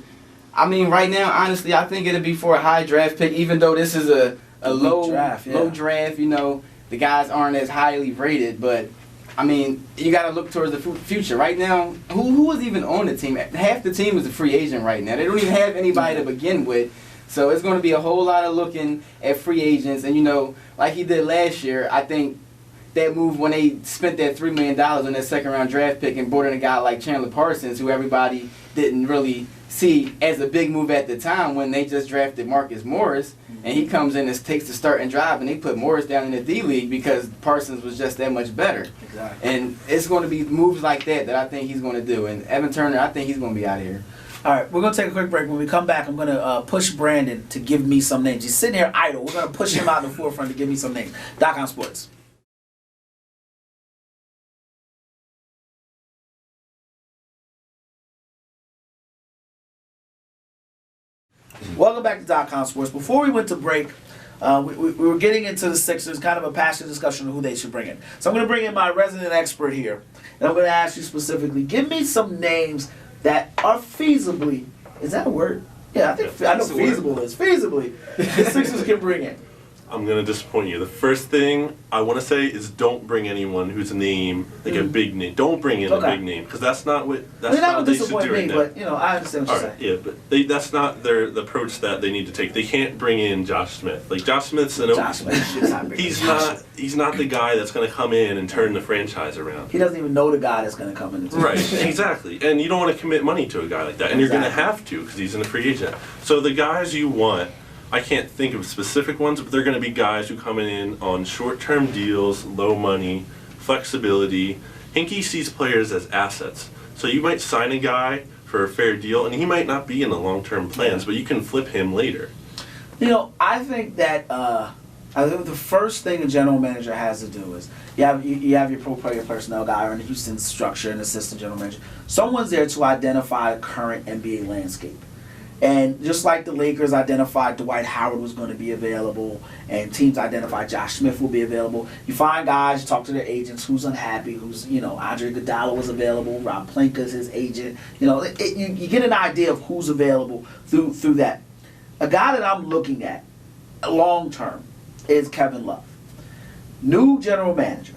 I mean, right now, honestly, I think it'd be for a high draft pick, even though this is a low draft. The guys aren't as highly rated, but I mean, you got to look towards the future. Right now, who was even on the team? Half the team is a free agent right now. They don't even have anybody to begin with. So it's going to be a whole lot of looking at free agents. And, like he did last year, I think that move when they spent that $3 million on that second-round draft pick and brought in a guy like Chandler Parsons, who everybody didn't really see as a big move at the time when they just drafted Marcus Morris. And he comes in and takes the starting drive, and they put Morris down in the D-League because Parsons was just that much better. Exactly. And it's going to be moves like that I think he's going to do. And Evan Turner, I think he's going to be out of here. All right, we're going to take a quick break. When we come back, I'm going to push Brandon to give me some names. He's sitting here idle. We're going to push him out in the forefront to give me some names. ComSports. Welcome back to ComSports. Before we went to break, we were getting into the Sixers, kind of a passionate discussion of who they should bring in. So I'm going to bring in my resident expert here, and I'm going to ask you specifically, give me some names that are feasibly, is that a word? Yeah, I know feasible is. Feasibly, the Sixers can bring in. I'm going to disappoint you. The first thing I want to say is don't bring anyone who's a name, like a big name. Don't bring in a big name, because that's not what they should do right now. But, I understand what you're saying. Yeah, but that's not the approach that they need to take. They can't bring in Josh Smith. Like, Josh Smith's he's not the guy that's going to come in and turn the franchise around. He doesn't even know the guy that's going to come in. Right, exactly. And you don't want to commit money to a guy like that. And you're going to have to, because he's a free agent. So the guys you want, I can't think of specific ones, but they're going to be guys who come in on short-term deals, low money, flexibility. Hinkie sees players as assets. So you might sign a guy for a fair deal, and he might not be in the long-term plans, but you can flip him later. I think that the first thing a general manager has to do is you have your pro player personnel guy, or in the Houston structure, an assistant general manager. Someone's there to identify the current NBA landscape. And just like the Lakers identified Dwight Howard was going to be available, and teams identified Josh Smith will be available, you find guys, you talk to their agents, who's unhappy, who's, Andre Iguodala was available, Rob Pelinka's his agent. You get an idea of who's available through that. A guy that I'm looking at long term is Kevin Love. New general manager.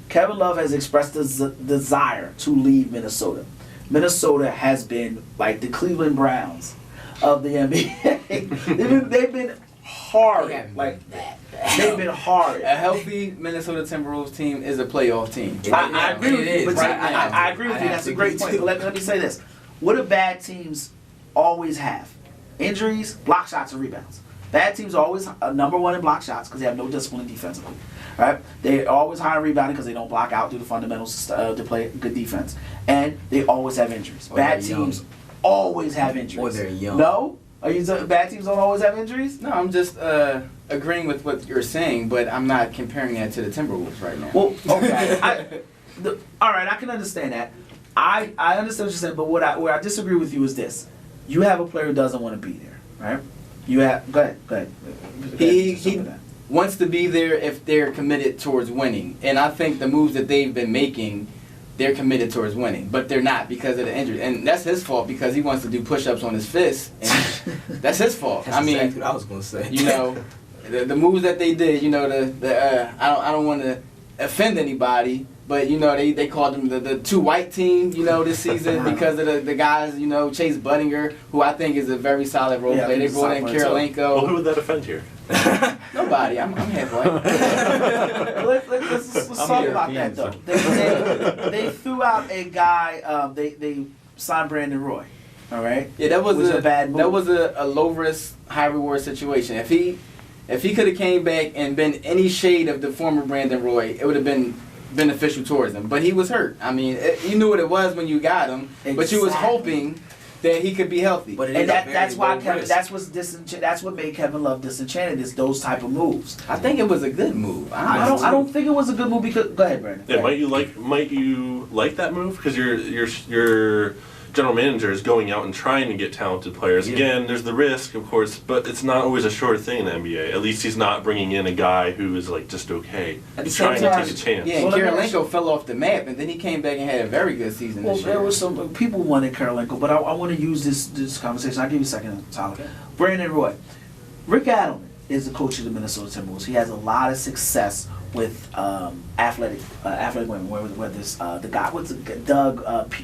Kevin Love has expressed a desire to leave Minnesota. Minnesota has been like the Cleveland Browns of the NBA. they've been hard. They've been hard. A healthy Minnesota Timberwolves team is a playoff team. I agree with you. But I agree with you. That's a great point. But let me say this. What do bad teams always have? Injuries, block shots, and rebounds. Bad teams are always number one in block shots because they have no discipline defensively. Right? They're always high in rebounding because they don't block out, do the fundamentals to play good defense. And they always have injuries. Bad teams always have injuries. Or they're young. No? Are you bad teams don't always have injuries? No, I'm just agreeing with what you're saying, but I'm not comparing that to the Timberwolves right now. Well, okay. All right, I can understand that. I understand what you're saying, but where I disagree with you is this. You have a player who doesn't want to be there, right? Go ahead. He wants to be there if they're committed towards winning. And I think the moves that they've been making, they're committed towards winning. But they're not because of the injury. And that's his fault because he wants to do push-ups on his fist. And that's his fault. That's exactly what I was going to say. You know, the moves that they did, you know, I don't want to offend anybody, but, you know, they called them the two white team, you know, this season because of the guys, you know, Chase Budinger, who I think is a very solid role player. They brought in Karolinko. Well, who would that offend here? Nobody. I'm halfway. Let's talk about that though. They threw out a guy. They signed Brandon Roy. All right. Yeah, that was a bad move. That was a low risk, high reward situation. If he could have came back and been any shade of the former Brandon Roy, it would have been beneficial towards him. But he was hurt. I mean, you knew what it was when you got him, but you was hoping that he could be healthy. But that's why Kevin. That's what made Kevin Love disenchanted. Is those type of moves. I think it was a good move. I don't think it was a good move because. Go ahead, Brandon. Yeah, might you like that move because your general manager is going out and trying to get talented players. Yeah. Again, there's the risk, of course, but it's not always a sure thing in the NBA. At least he's not bringing in a guy who is like just okay. He's trying to take a chance. Yeah, and Karolinko fell off the map, and then he came back and had a very good season this year. There was some people wanted Karolinko, but I want to use this conversation. I'll give you a second, Tyler. Okay. Brandon Roy. Rick Adelman is the coach of the Minnesota Timberwolves. He has a lot of success with athletic women. Where this the guy, Doug?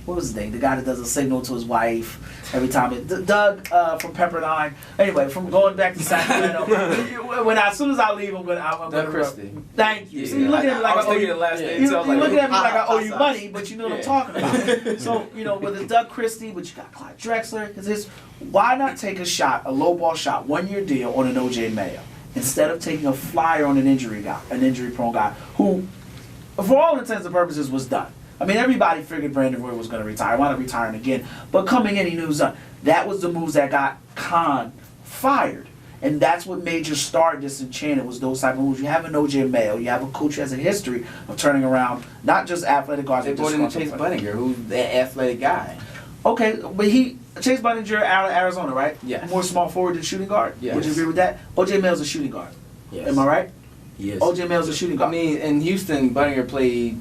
What was his name? The guy that does a signal to his wife every time. Doug from Pepperdine. Anyway, from going back to Sacramento. As soon as I leave, I'm gonna Christie. Thank you. Yeah. So you looking at me like I owe you. The last name, You're looking at me like I owe you money, but you know what I'm talking about. So whether it's Doug Christie, but you got Clyde Drexler, because why not take a shot, a low ball shot, 1-year deal on an OJ Mayo? Instead of taking a flyer on an injury-prone guy, who, for all intents and purposes, was done. I mean, everybody figured Brandon Roy was going to retire. Why not retire him again? But coming in, he knew he was done. That was the moves that got Khan fired. And that's what made your star disenchanted, was those type of moves. You have an OJ Mayo. You have a coach who has a history of turning around not just athletic guards. They brought in Chase Budinger, who's the athletic guy. Okay, but Chase Budinger out of Arizona, right? Yes. More small forward than shooting guard? Yes. Would you agree with that? OJ Mayo's a shooting guard. Yes. Am I right? Yes. OJ Mayo's a shooting guard. I mean, in Houston, Budinger played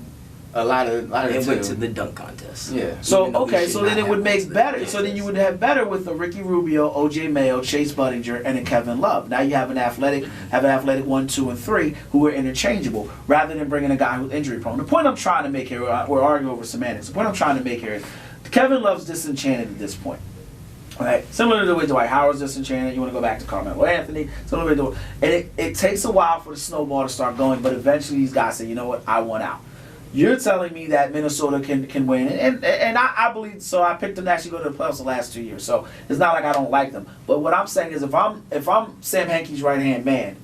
a lot of It went to the dunk contest. Yeah. So then it would make better. So then you would have better with a Ricky Rubio, OJ Mayo, Chase Budinger, and a Kevin Love. Now you have an athletic 1, 2, and 3 who are interchangeable, rather than bringing a guy who's injury prone. The point I'm trying to make here, we're arguing over semantics. The point I'm trying to make here is Kevin Love's disenchanted at this point. Right? Similar to the way Dwight Howard's disenchanted, you want to go back to Carmelo Anthony, similar to and it takes a while for the snowball to start going, but eventually these guys say, you know what, I want out. You're telling me that Minnesota can win, and I believe so. I picked them to actually go to the playoffs the last 2 years, so it's not like I don't like them. But what I'm saying is, if I'm Sam Hinkie's right hand man,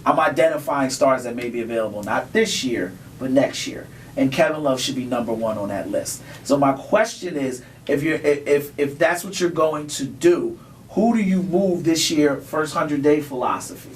I'm identifying stars that may be available not this year but next year, and Kevin Love should be number 1 on that list. So my question is, if that's what you're going to do, who do you move this year? First 100-day philosophy.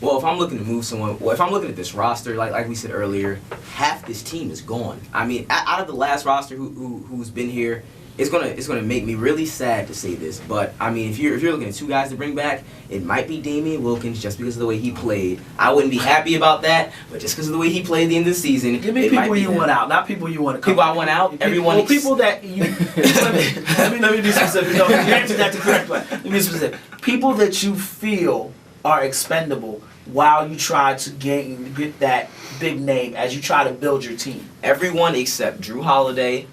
Well, if I'm looking to move someone, if I'm looking at this roster, like we said earlier, half this team is gone. I mean, out of the last roster who's been here, it's gonna make me really sad to say this, but I mean, if you're looking at 2 guys to bring back, it might be Damian Wilkins just because of the way he played. I wouldn't be happy about that, but just because of the way he played at the end of the season, give me people you want out, not people you want to come. People I want out. Everyone. Well, people that you. let me be specific. No, you answered that the correct way. Let me be specific. People that you feel are expendable. while you try to get that big name as you try to build your team? Everyone except Drew Holiday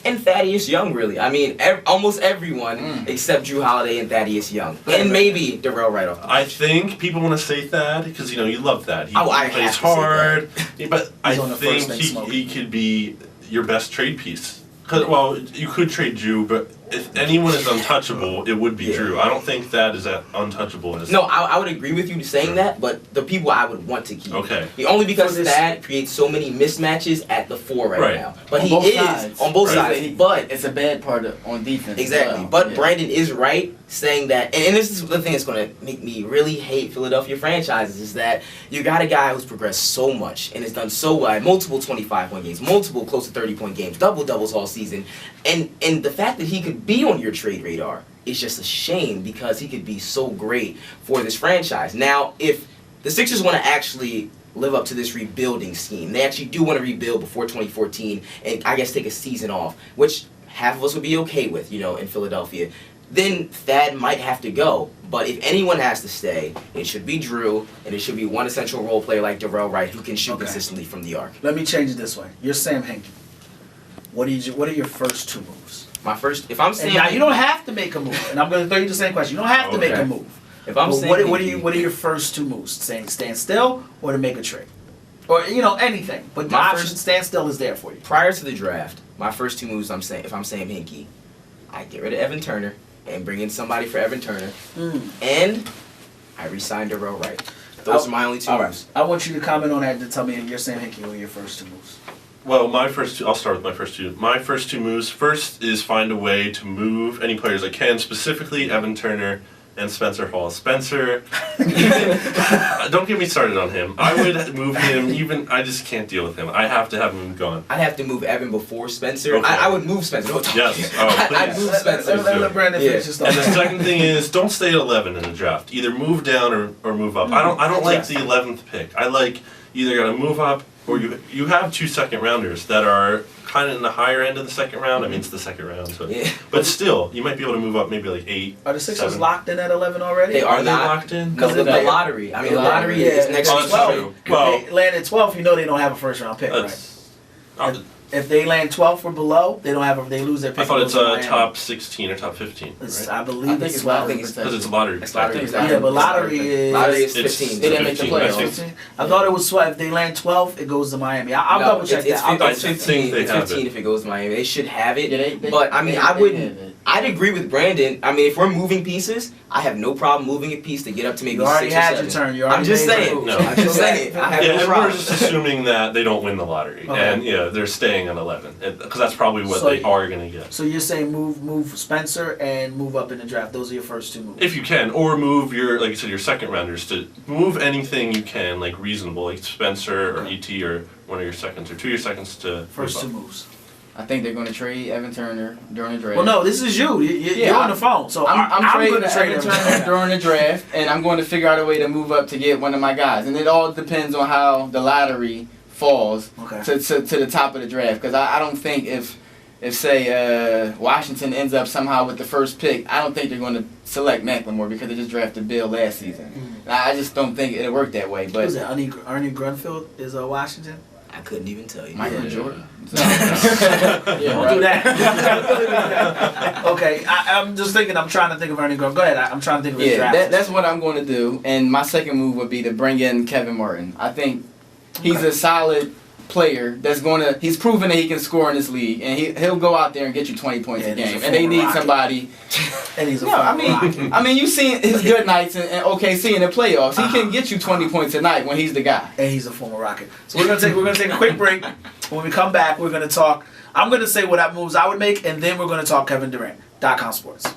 and Thaddeus Young, really. I mean, almost everyone except Drew Holiday and Thaddeus Young. And maybe Darrell Wright off the I bench. think people want to say Thad because, you love Thad. He I plays have to say hard. But I on the think first thing smoking. he could be your best trade piece. Well, you could trade Drew, but if anyone is untouchable, it would be Drew. I don't think Thad is that untouchable. No, I would agree with you saying that, but the people I would want to keep. Okay. Only because For this- Thad creates so many mismatches at the 4 right now. But On he both is sides. on both Right. sides. But It's a bad part on defense. as exactly. well. But Yeah. Brandon is right saying that, and this is the thing that's going to make me really hate Philadelphia franchises, is that you got a guy who's progressed so much and has done so well, multiple 25-point games, multiple close to 30-point games, double-doubles all season, and the fact that he could be on your trade radar is just a shame because he could be so great for this franchise. Now, if the Sixers want to actually live up to this rebuilding scheme, they actually do want to rebuild before 2014 and I guess take a season off, which half of us would be okay with, in Philadelphia, then Thad might have to go. But if anyone has to stay, it should be Drew, and it should be one essential role player like Darrell Wright who can shoot consistently from the arc. Let me change it this way. You're Sam Hinkie. What are your first 2 moves? My first, if I'm saying, And now you don't have to make a move, and I'm going to throw you the same question. You don't have to make a move. if I'm But saying, what are your first 2 moves? Stand still or to make a trade, or anything. But the My option first- stand still is there for you. prior to the draft, my first 2 moves, if I'm Sam Hinkie, I get rid of Evan Turner and bring in somebody for Evan Turner, and I re-sign Darrell Wright. Those are my only 2 All right. moves. I want you to comment on that to tell me you're Sam Hinkie. What are your first 2 moves? Well, I'll start with my first 2. My first 2 moves, first is find a way to move any players I can, specifically Evan Turner and Spencer Hall. Spencer, don't get me started on him. I would move him, I just can't deal with him. I have to have him gone. I'd have to move Evan before Spencer. Okay. I would move Spencer. Don't talk Yes. to me. Oh, I'd please. move Spencer. Let Brandon finish his And the stuff. second thing is, don't stay at 11 in the draft. Either move down or move up. I don't like the 11th pick. I like either got to move up or you have 2 second rounders that are kind of in the higher end of the second round. I mean, it's the second round, so. Yeah. But still, you might be able to move up maybe like 8. Are the Sixers 7. locked in at 11 already? They Are are they not. locked in? No, the they- lottery. I mean, the Yeah. lottery Yeah. is next Oh, week. that's Well, true. if Well, they land at 12, they don't have a first round pick, right? If they land 12th or below, they lose their pick. I thought it's It goes to Miami. top 16 or top 15, It's, right? I believe I think it's it's 12. lottery Because Because it's a lottery. It's lottery. Exactly. Yeah, but lottery is. Lottery is It's 15. They didn't make the 15, I playoffs. think. 15? I thought it was 12. If they land 12, it goes to Miami. I'll No, double check it's that. I'll double I check think that. 15. they It's have 15 it. if it goes to Miami. They should have it. Yeah, But I mean, they I have wouldn't. it. I'd agree with Brandon. I mean, if we're moving pieces, I have no problem moving a piece to get up to maybe You already 6 or had 7. your turn. You I'm already just made your saying. move. No. I'm just saying. I have Yeah, no and we're problem. just assuming that they don't win the lottery, Okay. and they're staying on 11, because that's probably what So they are going to get. So you're saying move Spencer and move up in the draft. Those are your first 2 moves. If you can, or move like you said, your second rounders to move anything you can, like reasonable, like Spencer or ET or one of your seconds or 2 of your seconds to First 2 move up. moves. I think they're going to trade Evan Turner during the draft. Well, no, this is you. You're on the phone. So I'm trading going to trade Evan him. Turner during the draft, and I'm going to figure out a way to move up to get one of my guys. And it all depends on how the lottery falls Okay. to the top of the draft. Because I don't think if say Washington ends up somehow with the first pick, I don't think they're going to select McLemore because they just drafted Bill last season. I just don't think it'll work that way. But Who's that? Ernie Grunfeld is Washington? I couldn't even tell you. Michael Yeah. Jordan. Don't do that. Okay, I'm just thinking. I'm trying to think of Ernie Grunfeld. Go ahead. I'm trying to think of his Yeah, draft. that's what I'm going to do. And my second move would be to bring in Kevin Martin. I think he's a solid player that's going to. He's proven that he can score in this league, and he'll go out there and get you 20 points Yeah, a he's game. a And they former need Rocket. somebody. And he's a No, former Rocket. you seen his good nights and OKC in the playoffs. He can get you 20 points a night when he's the guy. And he's a former Rocket. So we're gonna take a quick break. When we come back, we're gonna talk. I'm gonna say what moves I would make, and then we're gonna talk Kevin Durant. .comSports.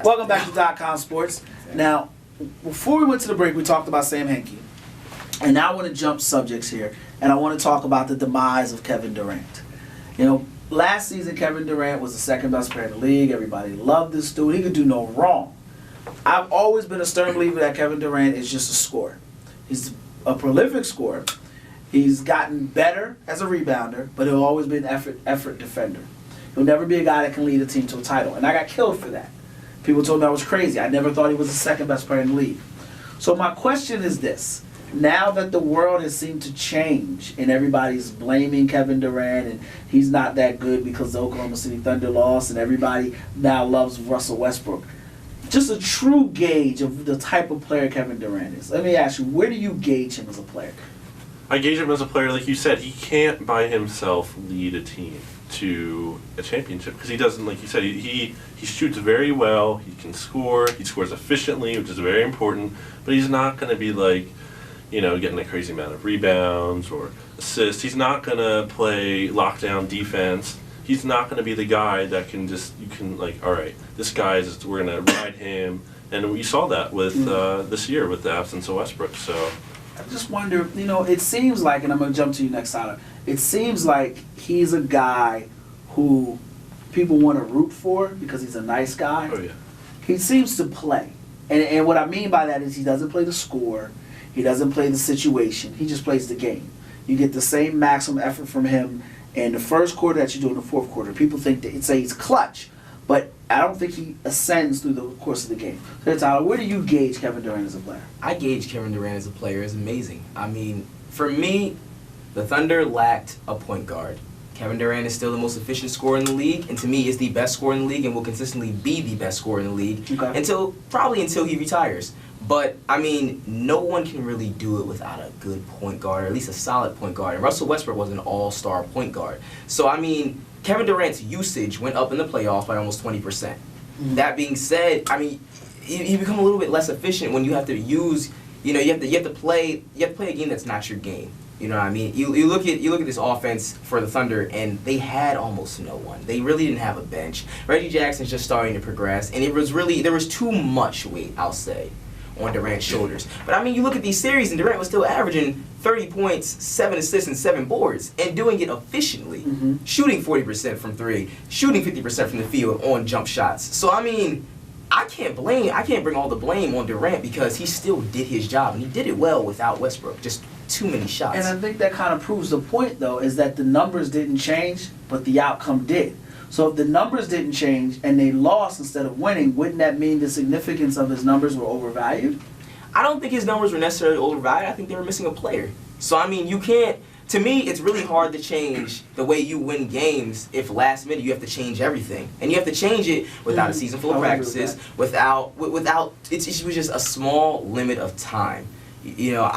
Welcome back to .comSports. Now, before we went to the break, we talked about Sam Hinkie. And now I want to jump subjects here, and I want to talk about the demise of Kevin Durant. You know, last season, Kevin Durant was the second best player in the league. Everybody loved this dude. He could do no wrong. I've always been a stern believer that Kevin Durant is just a scorer. He's a prolific scorer, He's gotten better as a rebounder, but he'll always be an effort defender. He'll never be a guy that can lead a team to a title. And I got killed for that. People told me I was crazy. I never thought he was the second best player in the league. So my question is this. Now that the world has seemed to change and everybody's blaming Kevin Durant and he's not that good because the Oklahoma City Thunder lost and everybody now loves Russell Westbrook, just a true gauge of the type of player Kevin Durant is. Let me ask you, where do you gauge him as a player? I gauge him as a player, like you said, he can't by himself lead a team to a championship because he doesn't, like you said, he shoots very well, he can score, he scores efficiently, which is very important, but he's not going to be like, you know, getting a crazy amount of rebounds or assists. He's not going to play lockdown defense. He's not going to be the guy that can just, you can like, all right, this guy is, we're going to ride him. And we saw that with this year with the absence of Westbrook. So I just wonder, you know, it seems like, and I'm going to jump to you next, Tyler, it seems like he's a guy who people want to root for because he's a nice guy. oh yeah, He seems to play. And what I mean by that is he doesn't play the score. He doesn't play the situation. He just plays the game. You get the same maximum effort from him in the first quarter that you do in the fourth quarter. People think that say he's clutch, but I don't think he ascends through the course of the game. So Tyler, where do you gauge Kevin Durant as a player? I gauge Kevin Durant as a player as amazing. I mean, for me, the Thunder lacked a point guard. Kevin Durant is still the most efficient scorer in the league, and to me is the best scorer in the league and will consistently be the best scorer in the league until he retires. But, I mean, no one can really do it without a good point guard, or at least a solid point guard. And Russell Westbrook was an all-star point guard. So, I mean, Kevin Durant's usage went up in the playoffs by almost 20%. Mm-hmm. That being said, I mean, you become a little bit less efficient when you have to use, you know, you have to play a game that's not your game. You know what I mean? You look at this offense for the Thunder, and they had almost no one. They really didn't have a bench. Reggie Jackson's just starting to progress, and there was too much weight, I'll say, on Durant's shoulders. But I mean, you look at these series, and Durant was still averaging 30 points, 7 assists, and 7 boards, and doing it efficiently. Mm-hmm. Shooting 40% from 3, shooting 50% from the field on jump shots. So I mean, I can't bring all the blame on Durant because he still did his job, and he did it well without Westbrook. Just too many shots. And I think that kind of proves the point, though, is that the numbers didn't change, but the outcome did. So if the numbers didn't change and they lost instead of winning, wouldn't that mean the significance of his numbers were overvalued? I don't think his numbers were necessarily overvalued. I think they were missing a player. So, I mean, you can't... To me, it's really hard to change the way you win games if last minute you have to change everything. And you have to change it without a season full of practices, without it was just a small limit of time. You know,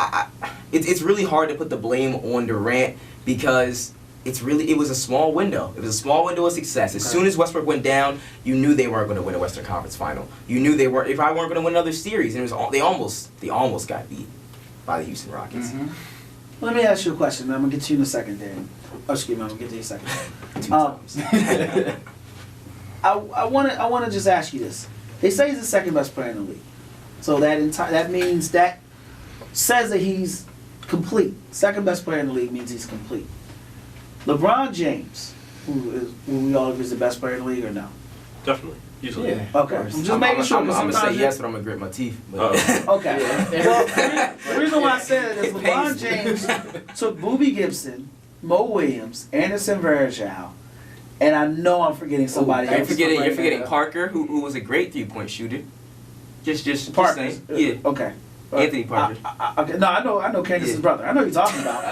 it's really hard to put the blame on Durant because it was a small window. It was a small window of success. As soon as Westbrook went down, you knew they weren't going to win a Western Conference Final. You knew they probably weren't going to win another series, and they almost got beat by the Houston Rockets. Mm-hmm. Let me ask you a question. I'm gonna get to you in a second, Dan. Oh, excuse me. I'm gonna get to you in a second. 2 times. I want to just ask you this. They say he's the second best player in the league, so that means that says that he's complete. Second best player in the league means he's complete. LeBron James, who we all agree is the best player in the league, or no? definitely. Usually. Yeah. Okay. I'm just making sure. I'm going to say yes, but I'm going to grit my teeth. But Okay. Well, the reason why I said it is LeBron James took Boobie Gibson, Mo Williams, Anderson Varejao, and I know I'm forgetting somebody else. You're forgetting Parker, who was a great 3-point shooter. Just Parker. Yeah. Okay. Anthony Parker. Okay. No, I know Candace's brother. I know who you're talking about.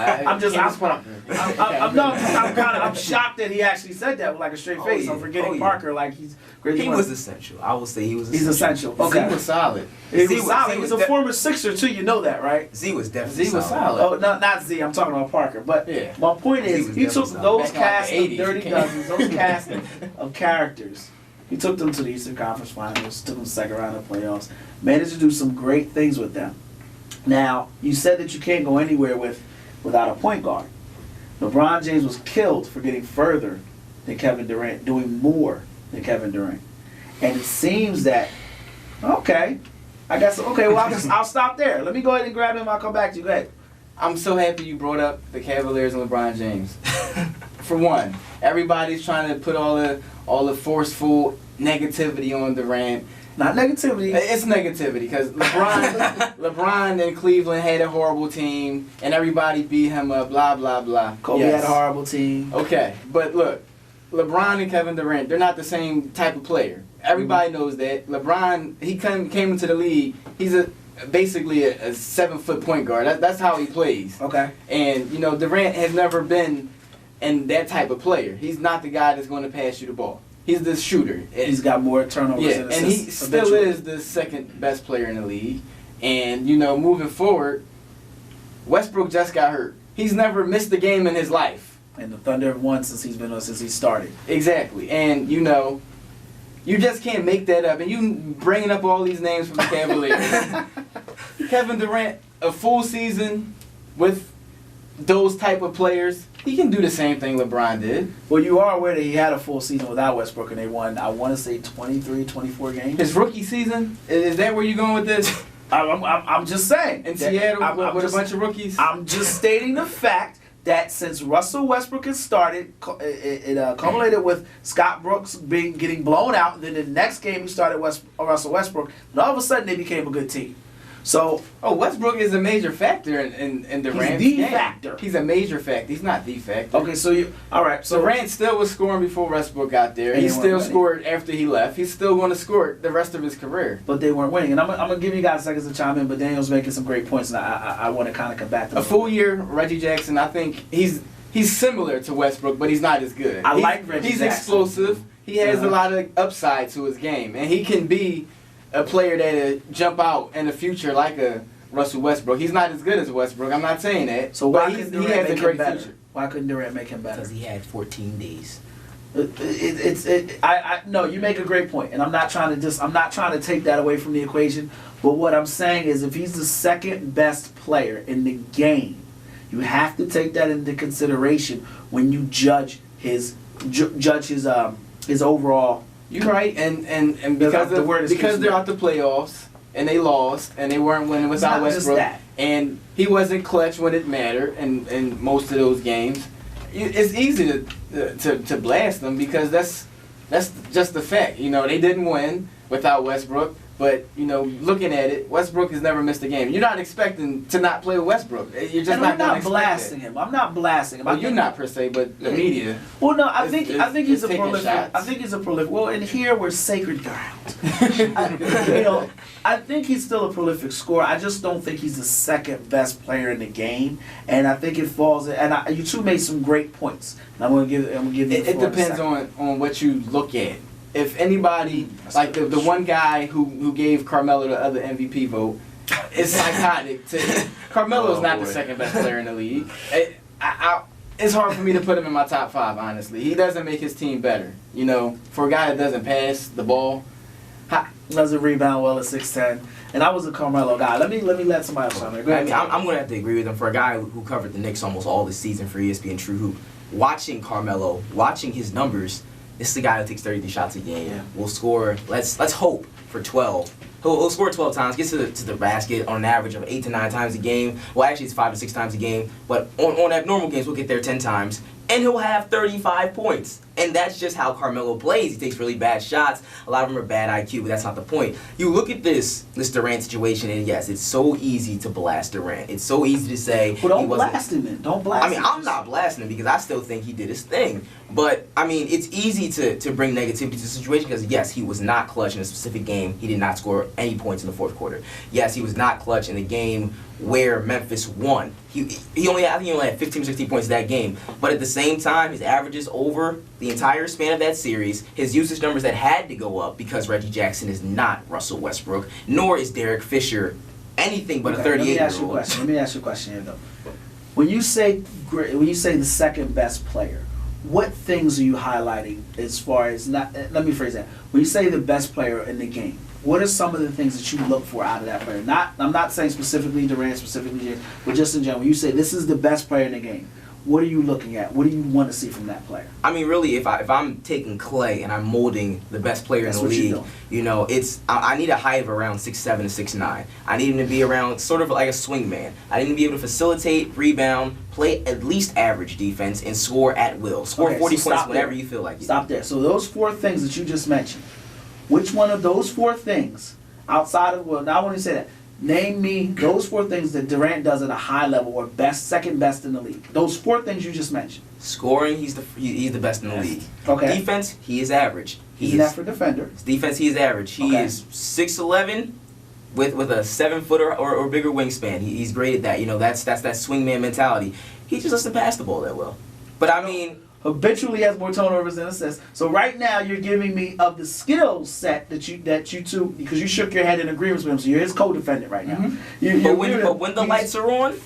I'm shocked that he actually said that with like a straight face. I'm forgetting Parker like he's great. He was essential. I will say he was essential. He's essential. Okay. Z was solid. He was solid. He was a former Sixer too. You know that, right? Z was definitely solid. Oh, no, not Z. I'm talking about Parker. But yeah. My point is, he took those cast of Dirty Dozens, those cast of characters. He took them to the Eastern Conference Finals, took them to the second round of the playoffs, managed to do some great things with them. Now, you said that you can't go anywhere without a point guard. LeBron James was killed for getting further than Kevin Durant, doing more than Kevin Durant. And it seems that, okay, I'll stop there. Let me go ahead and grab him. I'll come back to you. Go ahead. I'm so happy you brought up the Cavaliers and LeBron James. For one, everybody's trying to put all the forceful negativity on Durant. Not negativity. It's negativity because LeBron in Cleveland had a horrible team and everybody beat him up. Blah blah blah. Kobe had a horrible team. Okay, but look, LeBron and Kevin Durant, they're not the same type of player. Everybody knows that. LeBron, he came into the league. He's basically a 7-foot point guard. That's how he plays. Okay. And Durant has never been in that type of player. He's not the guy that's going to pass you the ball. He's the shooter. He's got more turnovers than assists. And he still is the second best player in the league. And, moving forward, Westbrook just got hurt. He's never missed a game in his life. And the Thunder have won since he started. Exactly. And, you just can't make that up. And you bringing up all these names from the Cavaliers. Kevin Durant, a full season with those type of players, he can do the same thing LeBron did. Well, you are aware that he had a full season without Westbrook, and they won, I want to say, 23, 24 games. His rookie season? Is that where you're going with this? I'm just saying. In Seattle with a bunch of rookies? I'm just stating the fact that since Russell Westbrook has started, it culminated with Scott Brooks getting blown out. And then the next game he started Russell Westbrook, and all of a sudden they became a good team. So, Westbrook is a major factor in Durant's he's the game. factor. He's a major factor. He's not the factor. Okay, so all right. So Durant still was scoring before Westbrook got there. And He they still weren't scored after he left. He's still going to score the rest of his career. But they weren't winning. And I'm going to give you guys seconds to chime in, but Daniel's making some great points, and I want to kind of come back to A full year, Reggie Jackson, I think he's similar to Westbrook, but he's not as good. I like Reggie He's Jackson. explosive. He has a lot of upside to his game, and he can be a player that'll jump out in the future like a Russell Westbrook. He's not as good as Westbrook. I'm not saying that. So why but couldn't he Durant has a make great him better? future. Why couldn't Durant make him better? Because he had 14 days. No, you make a great point, and I'm not trying to take that away from the equation. But what I'm saying is, if he's the second best player in the game, you have to take that into consideration when you judge his overall. You're right, and because they're out the playoffs and they lost and they weren't winning without Westbrook, and he wasn't clutch when it mattered in most of those games. It's easy to blast them because that's just the fact. They didn't win without Westbrook. But, looking at it, Westbrook has never missed a game. You're not expecting to not play with Westbrook. You're just not going to expect blasting him. I'm not blasting him. Well, you're not per se, but the media. Well, no, I think he's a taking prolific. shots. I think he's a prolific. Well, and here we're sacred ground. I think he's still a prolific scorer. I just don't think he's the second best player in the game. And I think it falls. And you two made some great points. And I'm going to give you. It depends on what you look at. If anybody, like the one guy who gave Carmelo the other MVP vote, is psychotic. Carmelo's not the second best player in the league. It's hard for me to put him in my top 5, honestly. He doesn't make his team better. For a guy that doesn't pass the ball. Doesn't rebound well at 6'10". And I was a Carmelo guy. Let me somebody else on there. Go ahead. I'm going to have to agree with him. For a guy who covered the Knicks almost all this season for ESPN True Hoop, watching Carmelo, watching his numbers, this is the guy that takes 33 shots a game. Yeah. Will score. Let's hope for 12. He'll score 12 times. Gets to the basket on an average of 8 to 9 times a game. Well, actually, it's 5 to 6 times a game. But on abnormal games, we'll get there 10 times. And he'll have 35 points. And that's just how Carmelo plays. He takes really bad shots. A lot of them are bad IQ, but that's not the point. You look at this Durant situation, and yes, it's so easy to blast Durant. It's so easy to say. Well, don't blast him then. Don't blast him. I'm not blasting him because I still think he did his thing. But, it's easy to bring negativity to the situation because, yes, he was not clutch in a specific game. He did not score any points in the fourth quarter. Yes, he was not clutch in the game where Memphis won. I think he only had 15 or 16 points in that game. But at the same time, his averages over the entire span of that series, his usage numbers that had to go up because Reggie Jackson is not Russell Westbrook, nor is Derek Fisher anything but a 38-year-old. Let me ask you a question here, though. When you say the second best player, what things are you highlighting as far as not? Let me phrase that. When you say the best player in the game, what are some of the things that you look for out of that player? I'm not saying specifically Durant, but just in general. When you say this is the best player in the game, what are you looking at? What do you want to see from that player? Really, if I'm taking clay and I'm molding the best player in the league, I need a height of around 6'7" to 6'9". I need him to be around sort of like a swingman. I need him to be able to facilitate, rebound, play at least average defense, and score at will. Score 40 points whenever you feel like it. Stop there. So those 4 things that you just mentioned, Which one of those 4 things, outside of, well, now I want to say that, name me those 4 things that Durant does at a high level or second best in the league. Those 4 things you just mentioned. Scoring, he's the best in the league. Okay. Defense, he is average. He's an effort defender. His defense, he is average. He is 6'11", with a 7-footer or bigger wingspan. He's great at that. You know, that's that swingman mentality. He just doesn't pass the ball that well. But I mean, habitually has more turnovers than assists. So right now you're giving me of the skill set that you two, because you shook your head in agreement with him, so you're his co-defendant right now. Mm-hmm. But when the lights are on,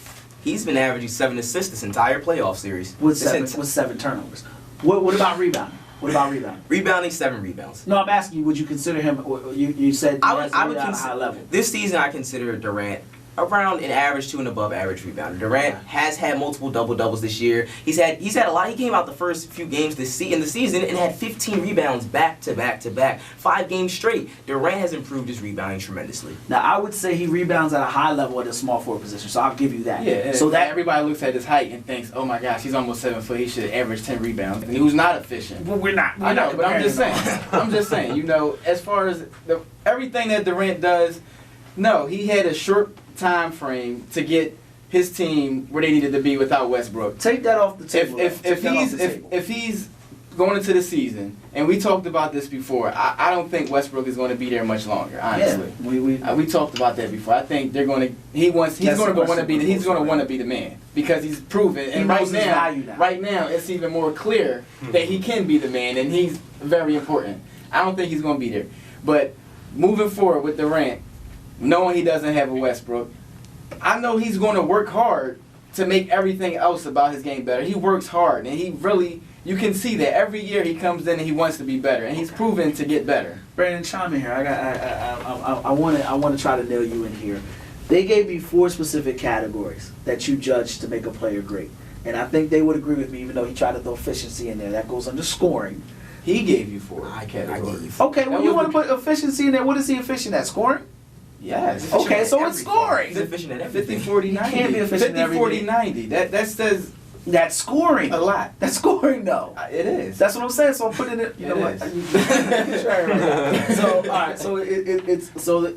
he's been averaging 7 assists this entire playoff series. With 7 turnovers. What about rebounding? What about rebounding? Rebounding, 7 rebounds. No, I'm asking you, would you consider him, you said I would at a consider, high level. This season I consider Durant around an average to and above average rebounder. Durant has had multiple double-doubles this year. He's had a lot. He came out the first few games in the season and had 15 rebounds back to back to back, 5 games straight. Durant has improved his rebounding tremendously. Now I would say he rebounds at a high level at the small forward position, so I'll give you that. Yeah, so that everybody looks at his height and thinks, oh my gosh, he's almost 7 foot. He should average 10 rebounds. And he was not efficient. well, we're not. I know, not but I'm just comparing saying. them. I'm just saying. You know, as far as everything that Durant does, no, he had a short time frame to get his team where they needed to be without Westbrook. Take that off the table. If he's going into the season, and we talked about this before, I don't think Westbrook is going to be there much longer. Honestly, we talked about that before. I think they're going to. He's going to want to be the man because he's proven. And right now, it's even more clear that he can be the man, and he's very important. I don't think he's going to be there, but moving forward with Durant, knowing he doesn't have a Westbrook, I know he's going to work hard to make everything else about his game better. He works hard, and he really. You can see that every year he comes in and he wants to be better, and he's proven to get better. Brandon, chime in here. I want to try to nail you in here. They gave me 4 specific categories that you judge to make a player great, and I think they would agree with me, even though he tried to throw efficiency in there. That goes under scoring. He gave you 4 I categories. gave you 4. Okay, well, you want to put efficiency in there. What is he efficient at? Scoring? Yes. Okay, so it's scoring. He's efficient at everything. 50, 40, 90. He can't be efficient at 50, 40, everything. 90. That says That's scoring. a lot. That's scoring, though. It is. That's what I'm saying. So I'm putting it. You know what? So all right. So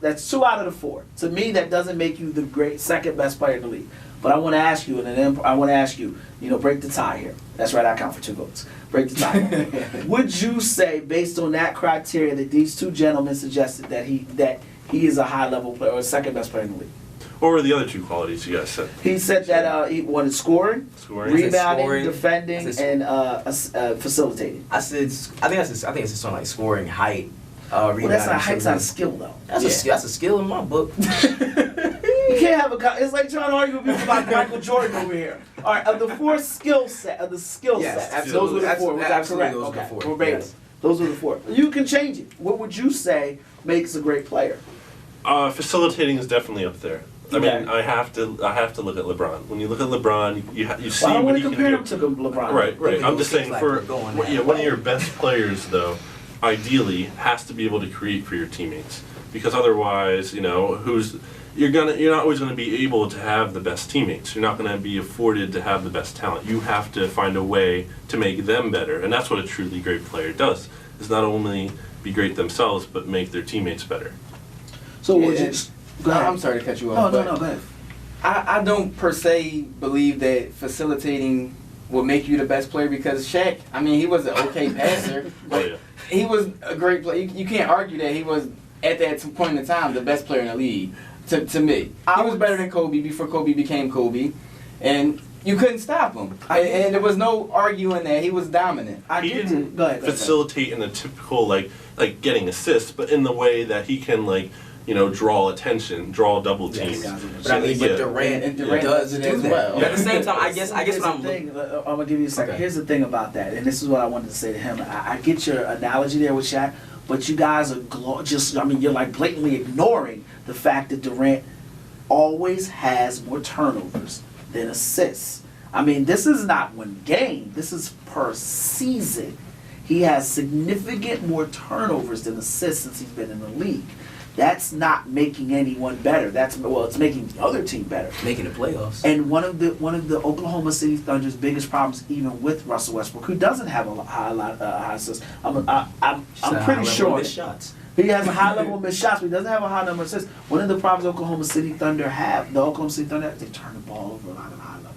that's 2 out of the 4. To me, that doesn't make you the second best player in the league. But I want to ask you, and then I want to ask you. Break the tie here. That's right. I count for 2 votes. Break the tie. Would you say, based on that criteria, that these 2 gentlemen suggested that he is a high level player or a second best player in the league? What were the other 2 qualities you guys said? He said that he wanted scoring, rebounding, Scoring. defending, and facilitating. I think it's something like scoring, height, rebounding. Well, that's not height's not a skill though. That's a skill in my book. You can't have it's like trying to argue with people about Michael Jordan over here. All right, of the 4 skill set, Yes, those were the 4. Was that absolutely, correct? those were the Okay, 4. verbatim. Yes. Those were the 4. You can change it. What would you say makes a great player? Facilitating is definitely up there. I mean, I have to look at LeBron. When you look at LeBron, you see I don't what want he to can compare do. him to LeBron. Right. I'm just saying like for going one of your best players though, ideally has to be able to create for your teammates because otherwise, you're not always going to be able to have the best teammates. You're not going to be afforded to have the best talent. You have to find a way to make them better, and that's what a truly great player does. Is not only be great themselves, but make their teammates better. So would you? Go ahead. I'm sorry to cut you off. No, go ahead. I don't per se believe that facilitating will make you the best player because Shaq, I mean, he was an okay passer, but he was a great player. You can't argue that he was, at that point in time, the best player in the league, to me. He was better than Kobe before Kobe became Kobe, and you couldn't stop him. And there was no arguing that. He was dominant. He didn't facilitate in a typical, like getting assists, but in the way that he can, draw attention, draw double teams. But I mean, Durant does do that. well. But at the same time, I guess what I'm gonna give you a second. Okay. Here's the thing about that, and this is what I wanted to say to him. I get your analogy there with Shaq, but you guys are you're like blatantly ignoring the fact that Durant always has more turnovers than assists. I mean, this is not one game. This is per season. He has significant more turnovers than assists since he's been in the league. That's not making anyone better. It's making the other team better. Making the playoffs. And one of the Oklahoma City Thunder's biggest problems, even with Russell Westbrook, who doesn't have a high assist, I'm pretty sure Missed shots. he has a high level of missed shots, but he doesn't have a high number of assists. One of the problems the Oklahoma City Thunder have, they turn the ball over a lot at a high level.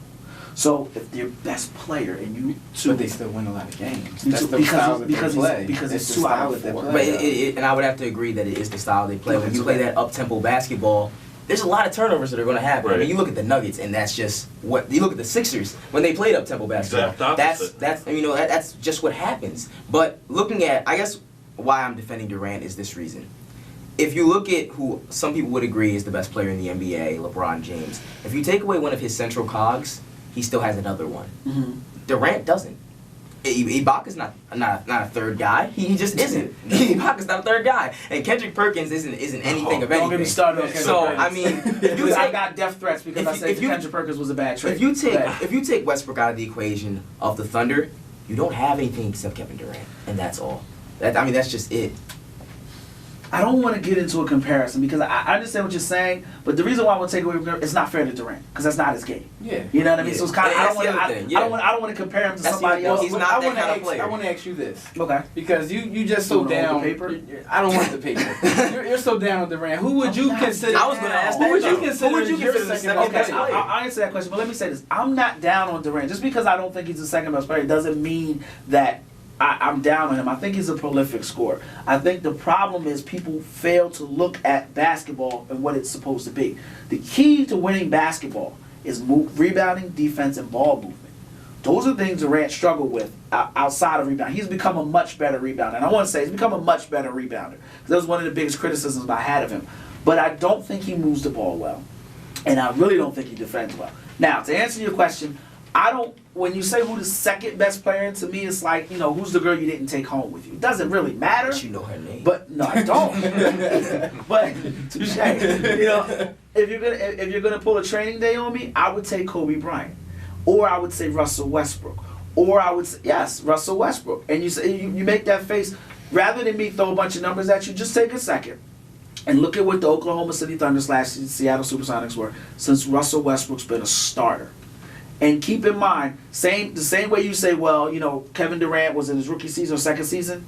So if they're best player and you But they still win a lot of games. You That's too- the because- style that because they he's- play. because It's it's the 2 out style of that they 4. play. But and I would have to agree that it is the style they play. When you play that up-tempo basketball, there's a lot of turnovers that are going to happen. I Right. mean, you look at the Nuggets, and that's just what you look at the Sixers when they played up-tempo basketball. Exact opposite. That's that's just what happens. But looking at, I guess, why I'm defending Durant is this reason. If you look at who some people would agree is the best player in the NBA, LeBron James, if you take away one of his central cogs, he still has another one. Mm-hmm. Durant doesn't. Ibaka's not a third guy. He just isn't. Ibaka's not a third guy. And Kendrick Perkins isn't anything of anything. Don't get me started on Kendrick So Perkins. I mean, if you I take, got death threats because I said Kendrick Perkins was a bad trade. if you take Westbrook out of the equation of the Thunder, you don't have anything except Kevin Durant, and that's all. That's just it. I don't want to get into a comparison because I understand what you're saying, but the reason why I want to take away it's not fair to Durant because that's not his game. Yeah. You know what I mean? Yeah. So it's kind of That's the other thing, yeah. I don't want to compare him to That's somebody the other else. thing. He's Look, not I that wanna kind of ask- player. I want to ask you this. Okay. Because you just You so wanna hold down. the paper? I don't want the paper. You're so down with Durant. Who would you I'm not consider? I was gonna ask Who that would you though. consider? Who would you your consider the second second best Okay, best player? I'll answer that question, but let me say this. I'm not down on Durant. Just because I don't think he's the second best player doesn't mean that I'm down on him. I think he's a prolific scorer. I think the problem is people fail to look at basketball and what it's supposed to be. The key to winning basketball is rebounding, defense, and ball movement. Those are things Durant struggled with outside of rebounding. He's become a much better rebounder. And I want to say he's become a much better rebounder. That was one of the biggest criticisms I had of him. But I don't think he moves the ball well. And I really don't think he defends well. Now, to answer your question, when you say who the second best player, to me it's like, who's the girl you didn't take home with you? It doesn't really matter. But you know her name. But no, I don't. But touche. If you're gonna pull a training day on me, I would take Kobe Bryant, or I would say Russell Westbrook, or I would say Russell Westbrook. And you say you make that face rather than me throw a bunch of numbers at you. Just take a second and look at what the Oklahoma City Thunder / Seattle Supersonics were since Russell Westbrook's been a starter. And keep in mind, the same way you say, well, Kevin Durant was in his rookie season or second season,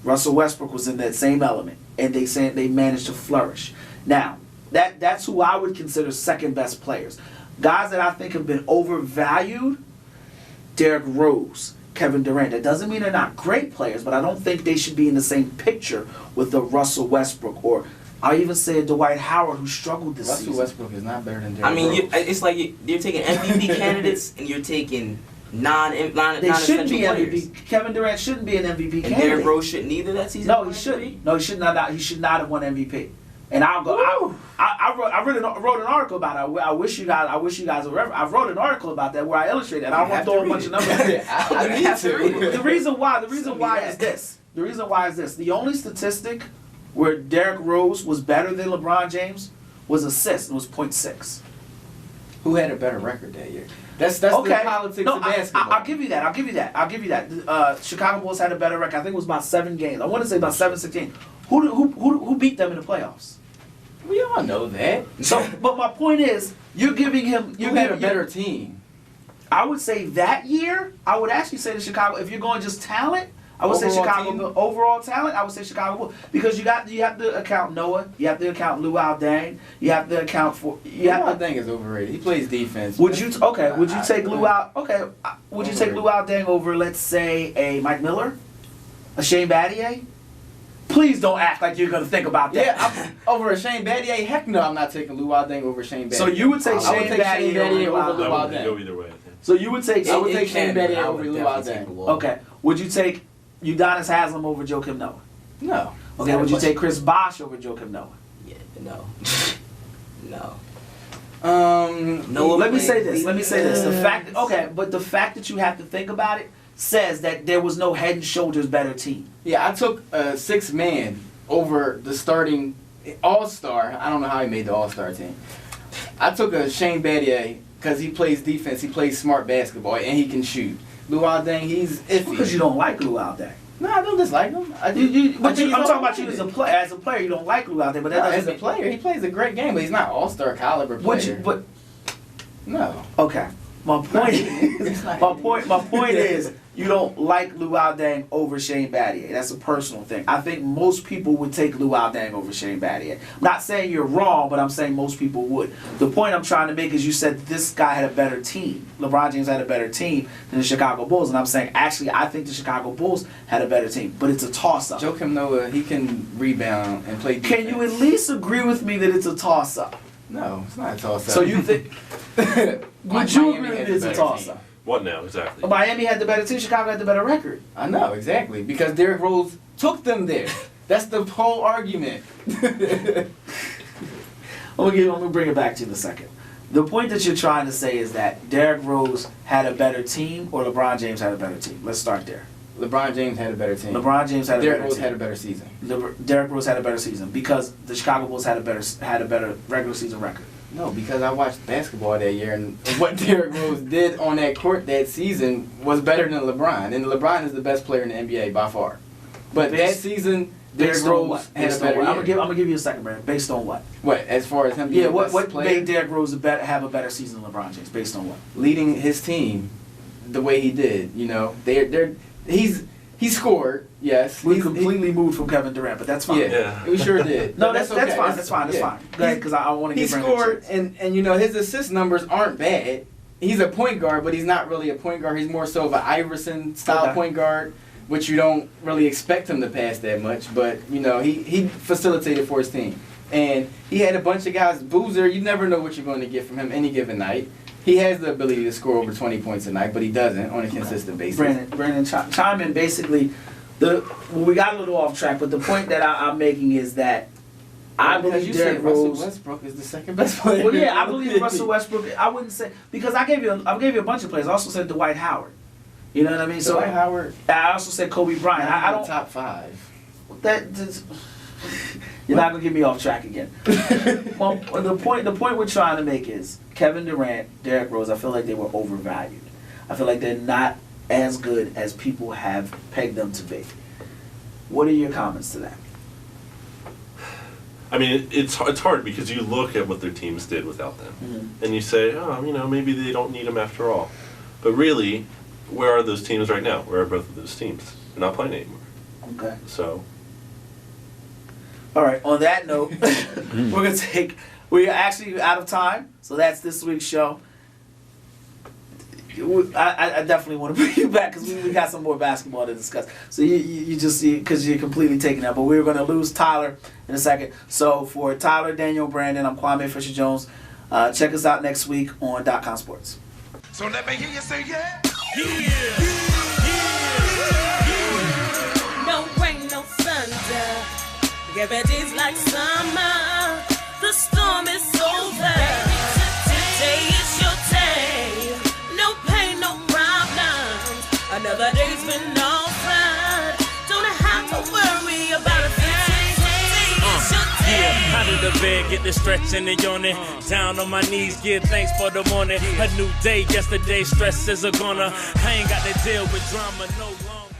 Russell Westbrook was in that same element, and they managed to flourish. Now, that's who I would consider second best players. Guys that I think have been overvalued, Derrick Rose, Kevin Durant. That doesn't mean they're not great players, but I don't think they should be in the same picture with the Russell Westbrook or I even said Dwight Howard, who struggled this season. Russell Westbrook is not better than Derrick Rose. It's like you're taking MVP candidates and you're taking They shouldn't be players. MVP. Kevin Durant shouldn't be an MVP And candidate. Derrick Rose shouldn't either that season. No, he shouldn't. No, he should not. He should not have won MVP. And I'll go. I wrote an article about it. I wish you guys were. I wrote an article about that where I illustrated. And I don't want to throw a bunch of numbers. I need to. The reason why is this. The only statistic where Derrick Rose was better than LeBron James was assists. It was 0.6. Who had a better record that year? That's Okay. the politics of basketball. I'll give you that. Chicago Bulls had a better record. I think it was about 7 games. I want to say about 7-6 games. Who beat them in the playoffs? We all know that. So, but my point is, you're giving him. You had a better team. I would say that year. I would actually say the Chicago. If you're going just talent, I would say Overall Chicago. team? The overall talent, I would say Chicago Bulls because you have to account Noah. You have to account Luol Deng. You have to account for. I think is overrated. He plays defense. Would you Would you take Luol? Okay. Would you take Overrated. Luol Deng over, let's say, a Mike Miller, a Shane Battier? Please don't act like you're gonna think about that. Yeah, over a Shane Battier. Heck no, I'm not taking Luol Deng over Shane Battier. So you would take I would Shane take Shane Battier Battier over over I Luol wouldn't Deng. go either way. I think. So you would take. I would take It Shane can, but Battier I over would Luol definitely take Deng. Luol. Okay. Would you take Udonis Haslam over Joakim Noah? No. Okay. Would you take Chris Bosh over Joakim Noah? Yeah, no. No. No. Let me say this. The fact that you have to think about it says that there was no head and shoulders better team. Yeah, I took a 6-man over the starting All-Star. I don't know how he made the All-Star team. I took a Shane Battier because he plays defense, he plays smart basketball, and he can shoot. Luol Deng, he's iffy. Because you don't like Luol Deng. No, I don't dislike him. I'm talking about you as a player. As a player, you don't like Lou out there, but that As a player, he plays a great game, but he's not all-star caliber player. No. Okay. My point is you don't like Lou Deng over Shane Battier. That's a personal thing. I think most people would take Lou Deng over Shane Battier. I'm not saying you're wrong, but I'm saying most people would. The point I'm trying to make is you said this guy had a better team. LeBron James had a better team than the Chicago Bulls, and I'm saying actually I think the Chicago Bulls had a better team, but it's a toss-up. Joakim Noah, he can rebound and play defense. Can you at least agree with me that it's a toss-up? No, it's not a toss-up. So you think? Would you agree that it's a toss-up? What now exactly? Miami had the better team. Chicago had the better record. I know, exactly. Because Derrick Rose took them there. That's the whole argument. I'm gonna bring it back to you in a second. The point that you're trying to say is that Derrick Rose had a better team or LeBron James had a better team. Let's start there. LeBron James had a better team. LeBron James had a Derrick better Rose team. had a better season. Derrick Rose had a better season because the Chicago Bulls had a better regular season record. No, because I watched basketball that year, and what Derrick Rose did on that court that season was better than LeBron. And LeBron is the best player in the NBA by far. But that season, Derrick Rose had a better year. I'm gonna give you a second, Brandon. Based on what? What, as far as him being the best what player? made Derrick Rose have a better season than LeBron James? Based on what? Leading his team the way he did. You know, he scored. Yes, We completely moved from Kevin Durant, but that's fine. Yeah, we sure did. No, But that's okay. fine. That's fine. Go ahead, because I want to He get Brandon a scored, chance. and you know his assist numbers aren't bad. He's a point guard, but he's not really a point guard. He's more so of an Iverson style point guard, which you don't really expect him to pass that much. But you know he facilitated for his team, and he had a bunch of guys. Boozer, you never know what you're going to get from him any given night. He has the ability to score over 20 points a night, but he doesn't on a consistent basis. Brandon, chime in. Basically, we got a little off track, but the point that I'm making is that I believe you Derrick said Russell Rose. Westbrook is the second best player. Well, yeah, I believe Russell Westbrook. I wouldn't say because I gave you a bunch of players. I also said Dwight Howard. You know what I mean? Dwight Howard. I also said Kobe Bryant. I don't top 5. You're not gonna get me off track again. Well, the point we're trying to make is Kevin Durant, Derrick Rose. I feel like they were overvalued. I feel like they're not as good as people have pegged them to be. What are your comments to that? I mean, it's hard because you look at what their teams did without them, and you say, oh, you know, maybe they don't need them after all. But really, where are those teams right now? Where are both of those teams? They're not playing anymore. Okay. So. All right. On that note, we're actually out of time, so that's this week's show. I definitely want to bring you back because we got some more basketball to discuss. So you just because you're completely taking that. But we're going to lose Tyler in a second. So for Tyler, Daniel, Brandon, I'm Kwame Fisher-Jones. Check us out next week on .comsports. So let me hear you say yeah. No rain, no thunder. Every day's like summer. The storm is over. Today is your day. No pain, no problems. Another day's been offered. Don't have to worry about a thing. Today is your day. Out of the bed, get the stretch and the yawning. Down on my knees, give thanks for the morning. A new day, yesterday's stresses are gonna. I ain't got to deal with drama no longer.